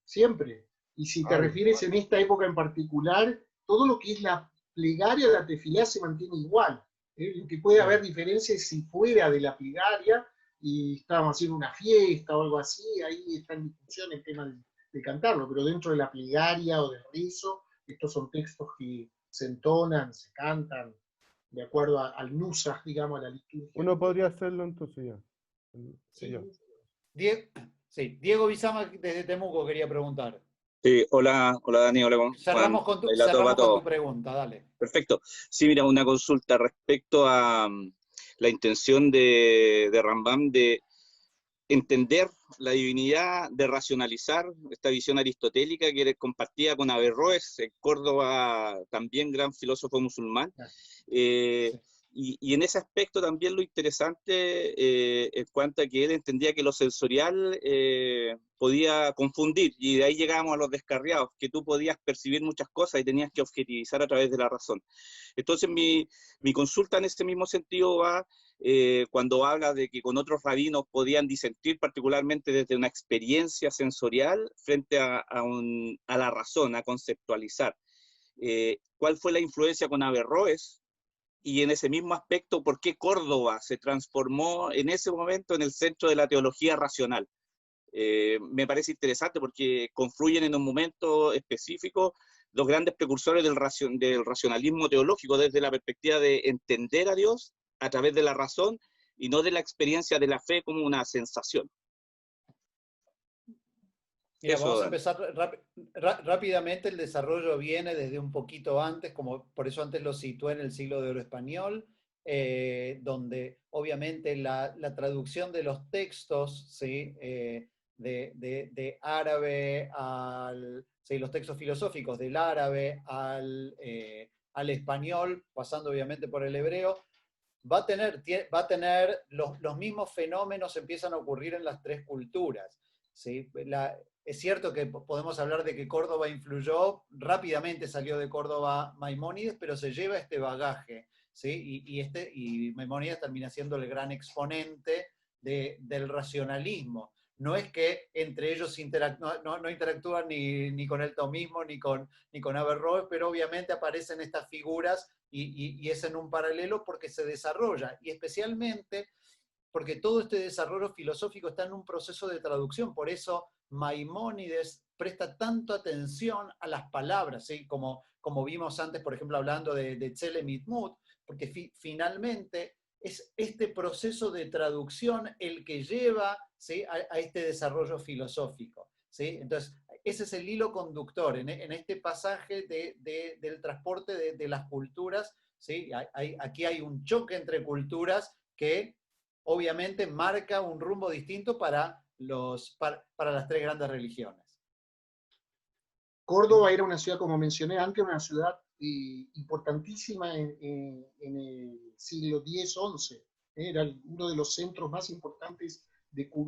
siempre. Y si te refieres en esta época en particular, todo lo que es la plegaria de la tefilá se mantiene igual. Lo que puede haber diferencias si fuera de la plegaria y estábamos haciendo una fiesta o algo así, ahí está en discusión el tema de cantarlo, pero dentro de la plegaria o del rizo, estos son textos que se entonan, se cantan, de acuerdo al nusach, digamos, a la liturgia. Uno podría hacerlo entonces ya. Sí. Diego Bizama desde Temuco quería preguntar. Sí, hola Dani, hola Juan. Cerramos con tu pregunta, dale. Perfecto. Sí, mira, una consulta respecto a la intención de Rambam de entender la divinidad, de racionalizar esta visión aristotélica que era compartida con Averroes, en Córdoba, también gran filósofo musulmán. Sí. Y en ese aspecto también lo interesante en cuanto a que él entendía que lo sensorial podía confundir, y de ahí llegamos a los descarriados, que tú podías percibir muchas cosas y tenías que objetivizar a través de la razón. Entonces mi consulta en este mismo sentido va cuando habla de que con otros rabinos podían disentir, particularmente desde una experiencia sensorial frente a la razón, a conceptualizar. ¿Cuál fue la influencia con Averroes? Y en ese mismo aspecto, ¿por qué Córdoba se transformó en ese momento en el centro de la teología racional? Me parece interesante porque confluyen en un momento específico los grandes precursores del racionalismo teológico desde la perspectiva de entender a Dios a través de la razón y no de la experiencia de la fe como una sensación. Mira, vamos a empezar rápidamente. El desarrollo viene desde un poquito antes, por eso antes lo situé en el siglo de oro español, donde obviamente la traducción de los textos, ¿sí? de árabe sí, los textos filosóficos del árabe al español, pasando obviamente por el hebreo, va a tener los mismos fenómenos empiezan a ocurrir en las tres culturas. ¿Sí? Es cierto que podemos hablar de que Córdoba influyó, rápidamente salió de Córdoba Maimónides, pero se lleva este bagaje, ¿sí? y Maimónides termina siendo el gran exponente del racionalismo. No es que entre ellos no interactúan ni con el tomismo ni con Averroes, pero obviamente aparecen estas figuras y es en un paralelo porque se desarrolla, y especialmente porque todo este desarrollo filosófico está en un proceso de traducción. Por eso Maimónides presta tanto atención a las palabras, ¿sí? Como vimos antes, por ejemplo, hablando de Tselemithmut, porque finalmente es este proceso de traducción el que lleva, ¿sí? a este desarrollo filosófico, ¿sí? Entonces, ese es el hilo conductor en este pasaje del transporte de las culturas, ¿sí? Aquí hay un choque entre culturas que obviamente marca un rumbo distinto para las tres grandes religiones. Córdoba era una ciudad, como mencioné antes, una ciudad importantísima en el siglo X-XI. Era uno de los centros más importantes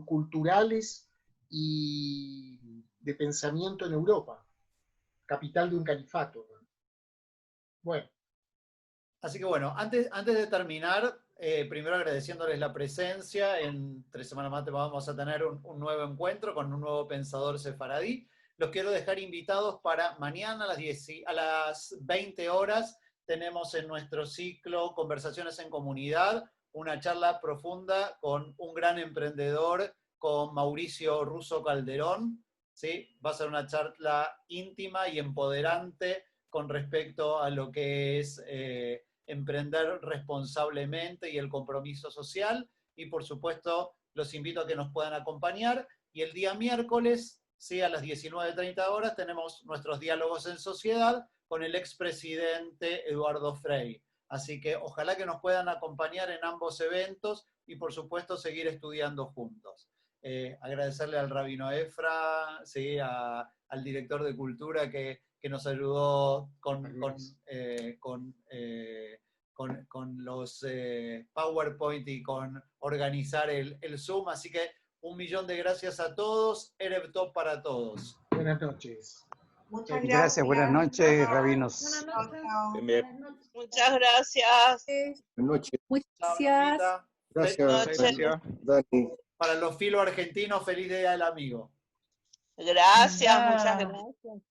culturales y de pensamiento en Europa. Capital de un califato. Bueno. Así que bueno, antes de terminar, primero agradeciéndoles la presencia. En 3 semanas más vamos a tener un nuevo encuentro con un nuevo pensador sefaradí. Los quiero dejar invitados para mañana a las 20 horas. Tenemos en nuestro ciclo Conversaciones en Comunidad una charla profunda con un gran emprendedor, con Mauricio Russo Calderón. ¿Sí? Va a ser una charla íntima y empoderante con respecto a lo que es emprender responsablemente y el compromiso social. Y por supuesto, los invito a que nos puedan acompañar. Y el día miércoles, ¿sí? A las 19:30 horas, tenemos nuestros diálogos en sociedad con el expresidente Eduardo Frei. Así que ojalá que nos puedan acompañar en ambos eventos y por supuesto seguir estudiando juntos. Agradecerle al rabino Efra, ¿sí? Al director de Cultura que nos ayudó con los PowerPoint y con organizar el Zoom. Así que 1.000.000 de gracias a todos. Erev Tov para todos. Buenas noches. Muchas gracias. Buenas noches, rabinos. Muchas gracias. Buenas noches. Muchas gracias. Dani. Para los filo argentinos, feliz día del amigo. Gracias, muchas gracias.